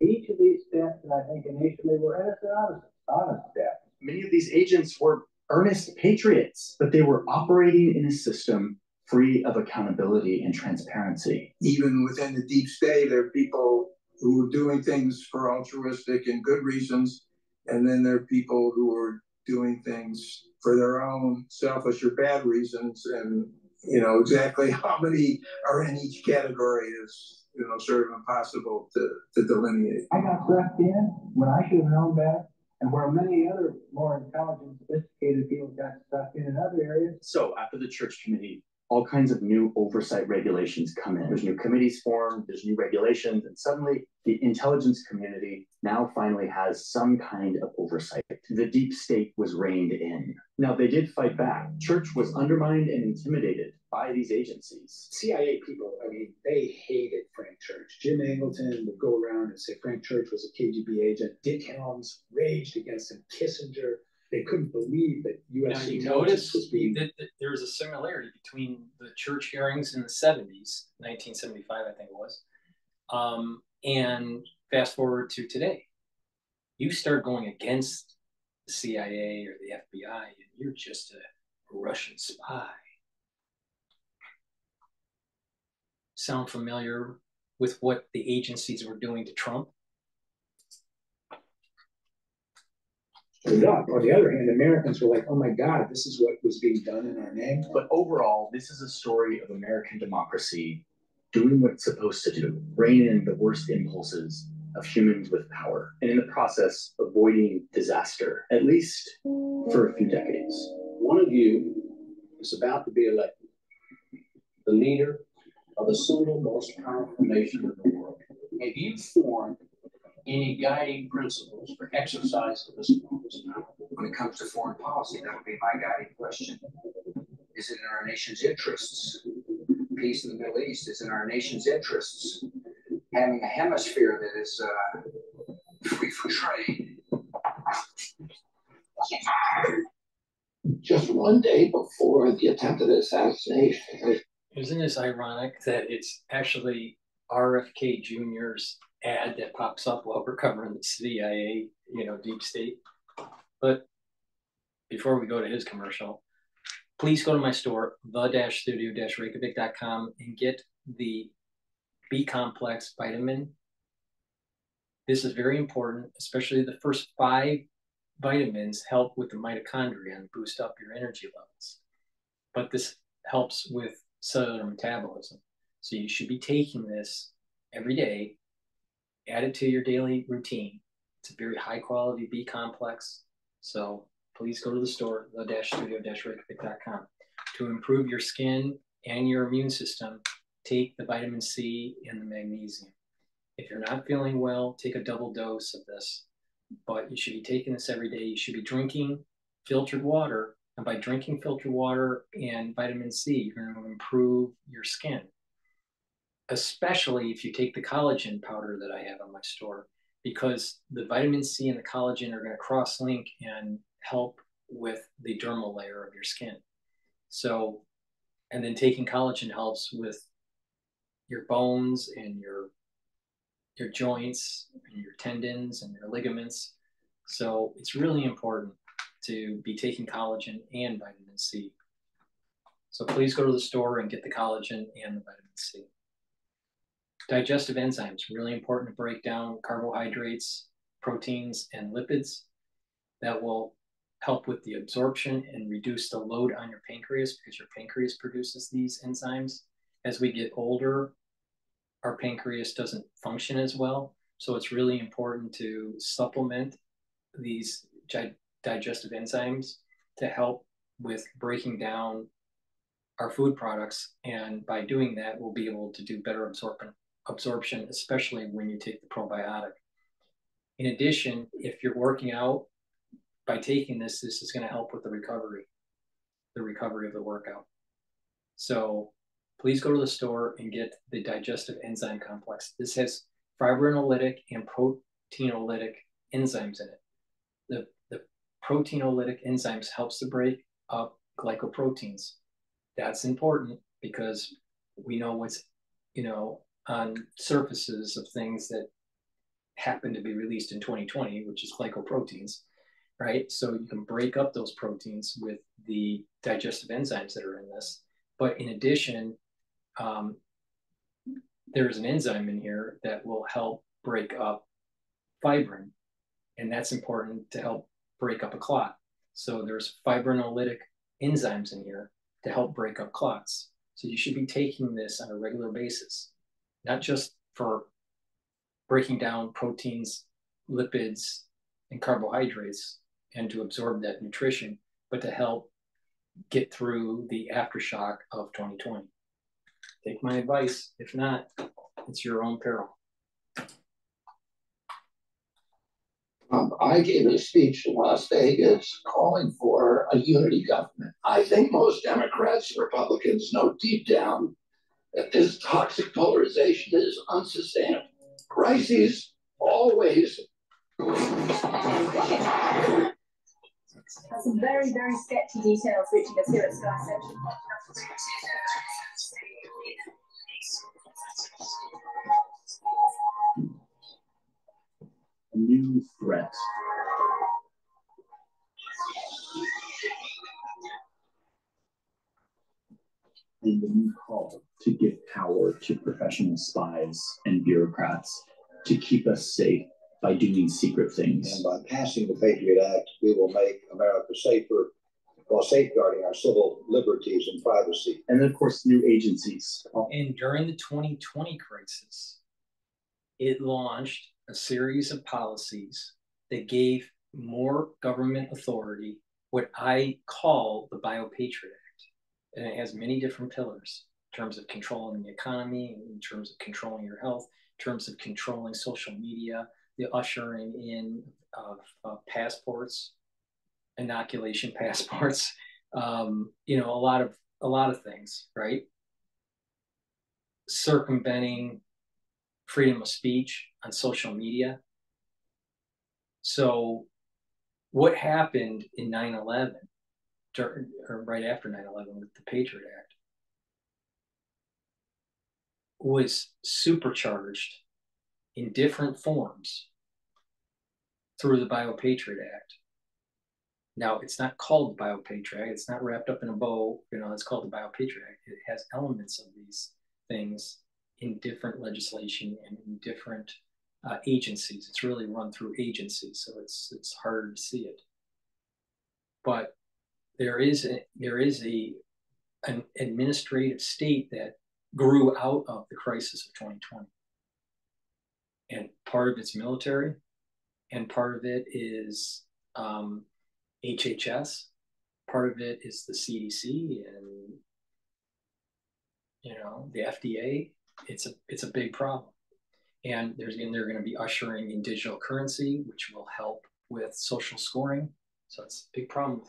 Speaker 22: Each of these steps that I think initially were innocent, honest steps.
Speaker 18: Many of these agents were earnest patriots, but they were operating in a system free of accountability and transparency.
Speaker 23: Even within the deep state, there are people who are doing things for altruistic and good reasons, and then there are people who are doing things for their own selfish or bad reasons, and exactly how many are in each category is sort of impossible to delineate.
Speaker 22: I got sucked in when I should have known better, and where many other more intelligent, sophisticated people got sucked in other areas.
Speaker 18: So after the church committee, all kinds of new oversight regulations come in. There's new committees formed, there's new regulations, and suddenly the intelligence community now finally has some kind of oversight. The deep state was reined in. Now, they did fight back. Church was undermined and intimidated by these agencies.
Speaker 15: CIA people, they hated Frank Church. Jim Angleton would go around and say Frank Church was a KGB agent. Dick Helms raged against him. Kissinger. They couldn't believe that U.S.
Speaker 1: intelligence was being... There's a similarity between the church hearings in the 70s, 1975, I think it was, and fast forward to today. You start going against the CIA or the FBI, and you're just a Russian spy. Sound familiar with what the agencies were doing to Trump?
Speaker 15: On the other hand, Americans were like, oh my God, this is what was being done in our name.
Speaker 18: But overall, this is a story of American democracy doing what it's supposed to do, rein in the worst impulses of humans with power, and in the process, avoiding disaster, at least for a few decades.
Speaker 9: One of you is about to be elected the leader of the single most powerful nation in the world. Have you formed any guiding principles for exercise of this enormous power?
Speaker 24: When it comes to foreign policy, that would be my guiding question. Is it in our nation's interests? Peace in the Middle East is in our nation's interests. Having a hemisphere that is free for trade.
Speaker 2: Just one day before the attempted assassination.
Speaker 1: Isn't this ironic that it's actually RFK Jr.'s ad that pops up while we're covering the CIA, deep state? But before we go to his commercial, please go to my store, the-studio-reykjavik.com, and get the B-complex vitamin. This is very important, especially the first 5 vitamins help with the mitochondria and boost up your energy levels. But this helps with cellular metabolism. So you should be taking this every day. Add it to your daily routine. It's a very high quality B complex. So please go to the store, the-studio-reykjavik.com. To improve your skin and your immune system, take the vitamin C and the magnesium. If you're not feeling well, take a double dose of this. But you should be taking this every day. You should be drinking filtered water. And by drinking filtered water and vitamin C, you're going to improve your skin. Especially if you take the collagen powder that I have on my store, because the vitamin C and the collagen are going to cross-link and help with the dermal layer of your skin. So, and then taking collagen helps with your bones and your joints and your tendons and your ligaments. So it's really important to be taking collagen and vitamin C. So please go to the store and get the collagen and the vitamin C. Digestive enzymes, really important to break down carbohydrates, proteins, and lipids. That will help with the absorption and reduce the load on your pancreas, because your pancreas produces these enzymes. As we get older, our pancreas doesn't function as well. So it's really important to supplement these digestive enzymes to help with breaking down our food products. And by doing that, we'll be able to do better absorption, especially when you take the probiotic. In addition, if you're working out, by taking this is going to help with the recovery of the workout. So please go to the store and get the digestive enzyme complex. This has fibrinolytic and proteinolytic enzymes in it. The proteinolytic enzymes helps to break up glycoproteins. That's important because we know what's, on surfaces of things that happen to be released in 2020, which is glycoproteins, right? So you can break up those proteins with the digestive enzymes that are in this. But in addition, there's an enzyme in here that will help break up fibrin, and that's important to help break up a clot. So there's fibrinolytic enzymes in here to help break up clots. So you should be taking this on a regular basis, not just for breaking down proteins, lipids, and carbohydrates and to absorb that nutrition, but to help get through the aftershock of 2020. Take my advice. If not, it's your own peril.
Speaker 23: I gave a speech in Las Vegas calling for a unity government. I think most Democrats and Republicans know deep down that this toxic polarization is unsustainable. Crises always.
Speaker 19: That's some very, very sketchy details reaching us here at Sky Central.
Speaker 18: A new threat. And the new call to give power to professional spies and bureaucrats to keep us safe by doing secret things.
Speaker 23: And by passing the Patriot Act, we will make America safer while safeguarding our civil liberties and privacy.
Speaker 18: And then, of course, new agencies.
Speaker 1: And during the 2020 crisis, it launched a series of policies that gave more government authority, what I call the Bio-Patriot Act. And it has many different pillars in terms of controlling the economy, in terms of controlling your health, in terms of controlling social media, the ushering in of passports, inoculation passports, a lot of things, right? Circumventing freedom of speech on social media. So what happened in 9/11, or right after 9/11 with the Patriot Act, was supercharged in different forms through the Bio-Patriot Act. Now, it's not called the Bio-Patriot Act. It's not wrapped up in a bow. It's called the Bio-Patriot Act. It has elements of these things in different legislation and in different agencies. It's really run through agencies, so it's harder to see it. But there is an administrative state that grew out of the crisis of 2020, and part of it's military, and part of it is HHS, part of it is the CDC, and the FDA. It's a big problem. And they're going to be ushering in digital currency, which will help with social scoring. So it's a big problem.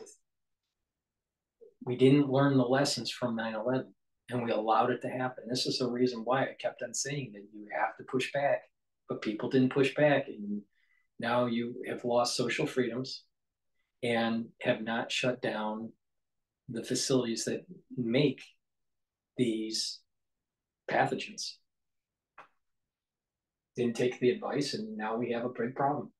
Speaker 1: We didn't learn the lessons from 9/11, and we allowed it to happen. This is the reason why I kept on saying that you have to push back, but people didn't push back. And now you have lost social freedoms and have not shut down the facilities that make these pathogens. Didn't take the advice, and now we have a big problem.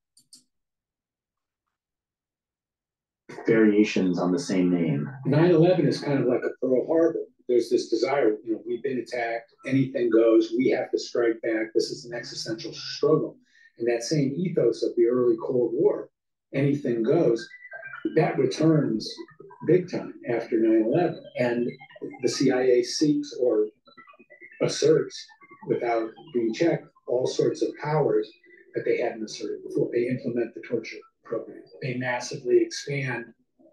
Speaker 18: Variations on the same name.
Speaker 15: 9/11 is kind of like a Pearl Harbor. There's this desire, we've been attacked, anything goes, we have to strike back. This is an existential struggle. And that same ethos of the early Cold War, anything goes, that returns big time after 9/11. And the CIA seeks or asserts, without being checked, all sorts of powers that they hadn't asserted before. They implement the torture program. They massively expand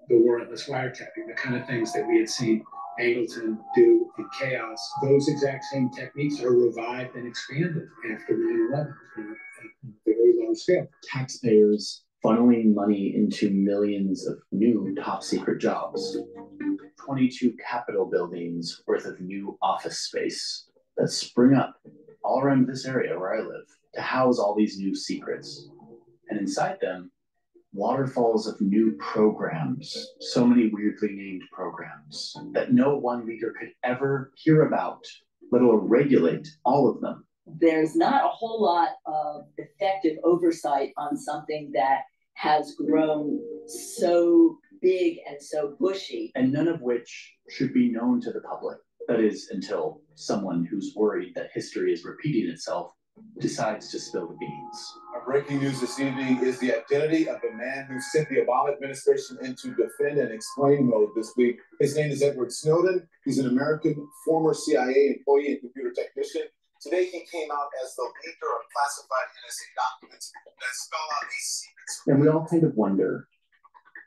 Speaker 15: the warrantless wiretapping, the kind of things that we had seen Angleton do in Chaos. Those exact same techniques are revived and expanded after 9/11 at a very large scale.
Speaker 18: Taxpayers funneling money into millions of new top secret jobs. 22 Capitol buildings worth of new office space that spring up all around this area where I live to house all these new secrets. And inside them, waterfalls of new programs, so many weirdly named programs that no one leader could ever hear about, let alone regulate all of them.
Speaker 5: There's not a whole lot of effective oversight on something that has grown so big and so bushy.
Speaker 18: And none of which should be known to the public. That is, until someone who's worried that history is repeating itself decides to spill the beans.
Speaker 16: Our breaking news this evening is the identity of the man who sent the Obama administration into defend and explain mode this week. His name is Edward Snowden. He's an American former CIA employee and computer technician. Today, he came out as the leaker of classified NSA documents that spell out these secrets.
Speaker 18: And we all kind of wonder,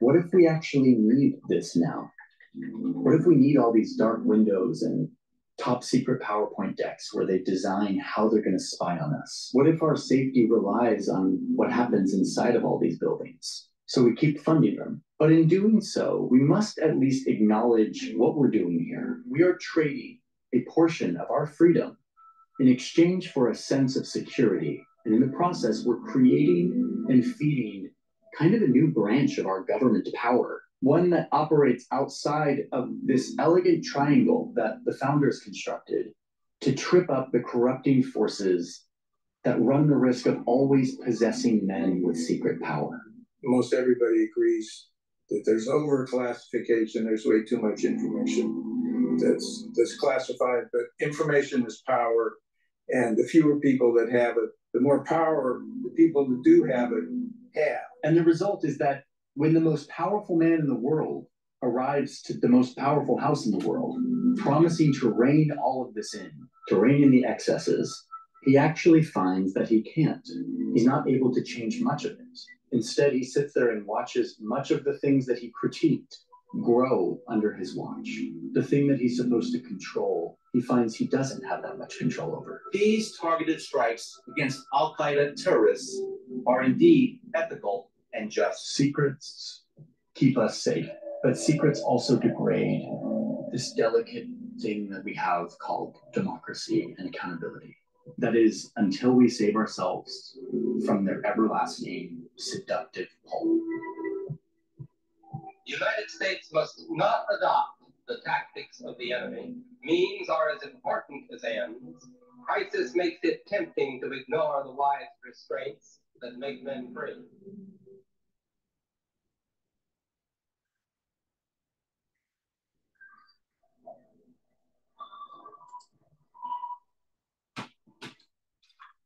Speaker 18: what if we actually need this now? What if we need all these dark windows and top secret PowerPoint decks where they design how they're going to spy on us? What if our safety relies on what happens inside of all these buildings? So we keep funding them. But in doing so, we must at least acknowledge what we're doing here. We are trading a portion of our freedom in exchange for a sense of security. And in the process, we're creating and feeding kind of a new branch of our government power, one that operates outside of this elegant triangle that the founders constructed to trip up the corrupting forces that run the risk of always possessing men with secret power.
Speaker 23: Most everybody agrees that there's overclassification. There's way too much information that's classified, but information is power. And the fewer people that have it, the more power the people that do have it have.
Speaker 18: And the result is that when the most powerful man in the world arrives to the most powerful house in the world, promising to rein all of this in, to rein in the excesses, he actually finds that he can't. He's not able to change much of it. Instead, he sits there and watches much of the things that he critiqued grow under his watch. The thing that he's supposed to control, he finds he doesn't have that much control over.
Speaker 7: These targeted strikes against Al-Qaeda terrorists are indeed ethical and just.
Speaker 18: Secrets keep us safe, but secrets also degrade this delicate thing that we have called democracy and accountability. That is, until we save ourselves from their everlasting seductive pull.
Speaker 11: The United States must not adopt the tactics of the enemy. Means are as important as ends. Crisis makes it tempting to ignore the wise restraints that make men free.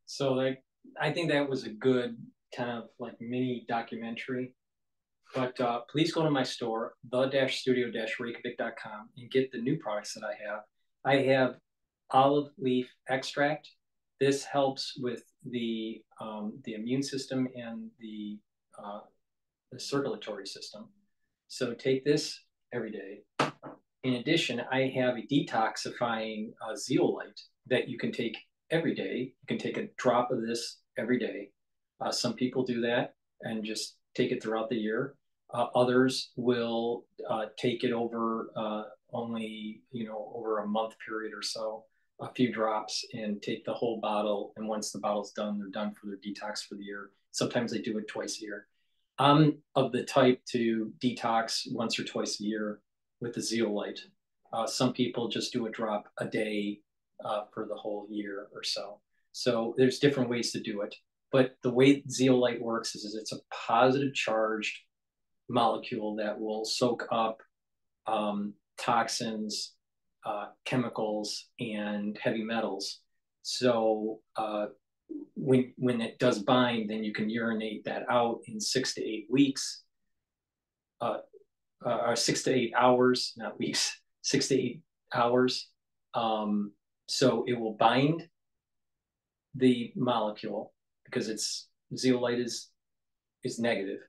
Speaker 1: So I think that was a good kind of like mini documentary. But please go to my store, the-studio-reykjavik.com, and get the new products that I have. I have olive leaf extract. This helps with the immune system and the circulatory system. So take this every day. In addition, I have a detoxifying zeolite that you can take every day. You can take a drop of this every day. Some people do that and just take it throughout the year. Others will take it over only, over a month period or so, a few drops, and take the whole bottle. And once the bottle's done, they're done for their detox for the year. Sometimes they do it twice a year. I'm of the type to detox once or twice a year. with the zeolite. Some people just do a drop a day for the whole year or so. So there's different ways to do it. But the way zeolite works is it's a positive charged molecule that will soak up toxins, chemicals, and heavy metals. So when it does bind, then you can urinate that out in 6 to 8 weeks, or 6 to 8 hours, not weeks, 6 to 8 hours. So it will bind the molecule because it's zeolite is negative,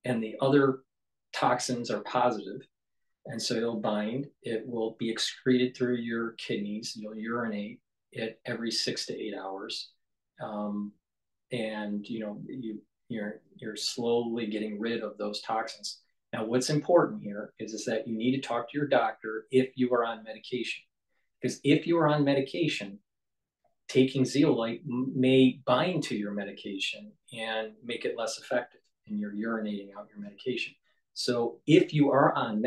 Speaker 1: and the other toxins are positive. And so it'll bind, it will be excreted through your kidneys, you'll urinate it every 6 to 8 hours. And you're slowly getting rid of those toxins. Now, what's important here is that you need to talk to your doctor if you are on medication. Because if you are on medication, taking zeolite may bind to your medication and make it less effective, and you're urinating out your medication. So if you are on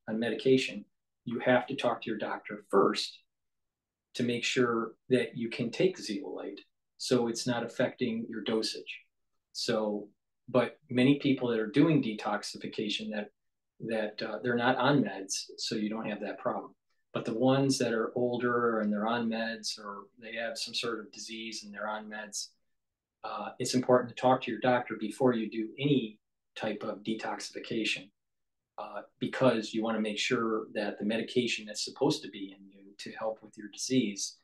Speaker 1: medication, you have to talk to your doctor first to make sure that you can take zeolite so it's not affecting your dosage. So, but many people that are doing detoxification that they're not on meds, so you don't have that problem. But the ones that are older and they're on meds, or they have some sort of disease and they're on meds, it's important to talk to your doctor before you do any type of detoxification, because you want to make sure that the medication that's supposed to be in you to help with your disease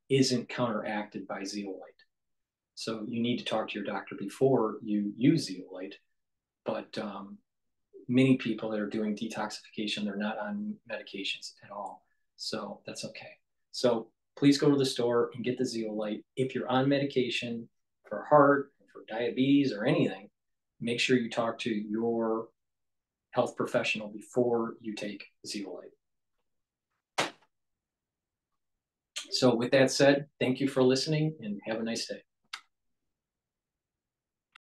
Speaker 1: isn't counteracted by zeolite. So you need to talk to your doctor before you use zeolite. But many people that are doing detoxification, they're not on medications at all. So that's okay. So please go to the store and get the zeolite. If you're on medication for heart, for diabetes, or anything, make sure you talk to your health professional before you take zeolite. So with that said, thank you for listening and have a nice day.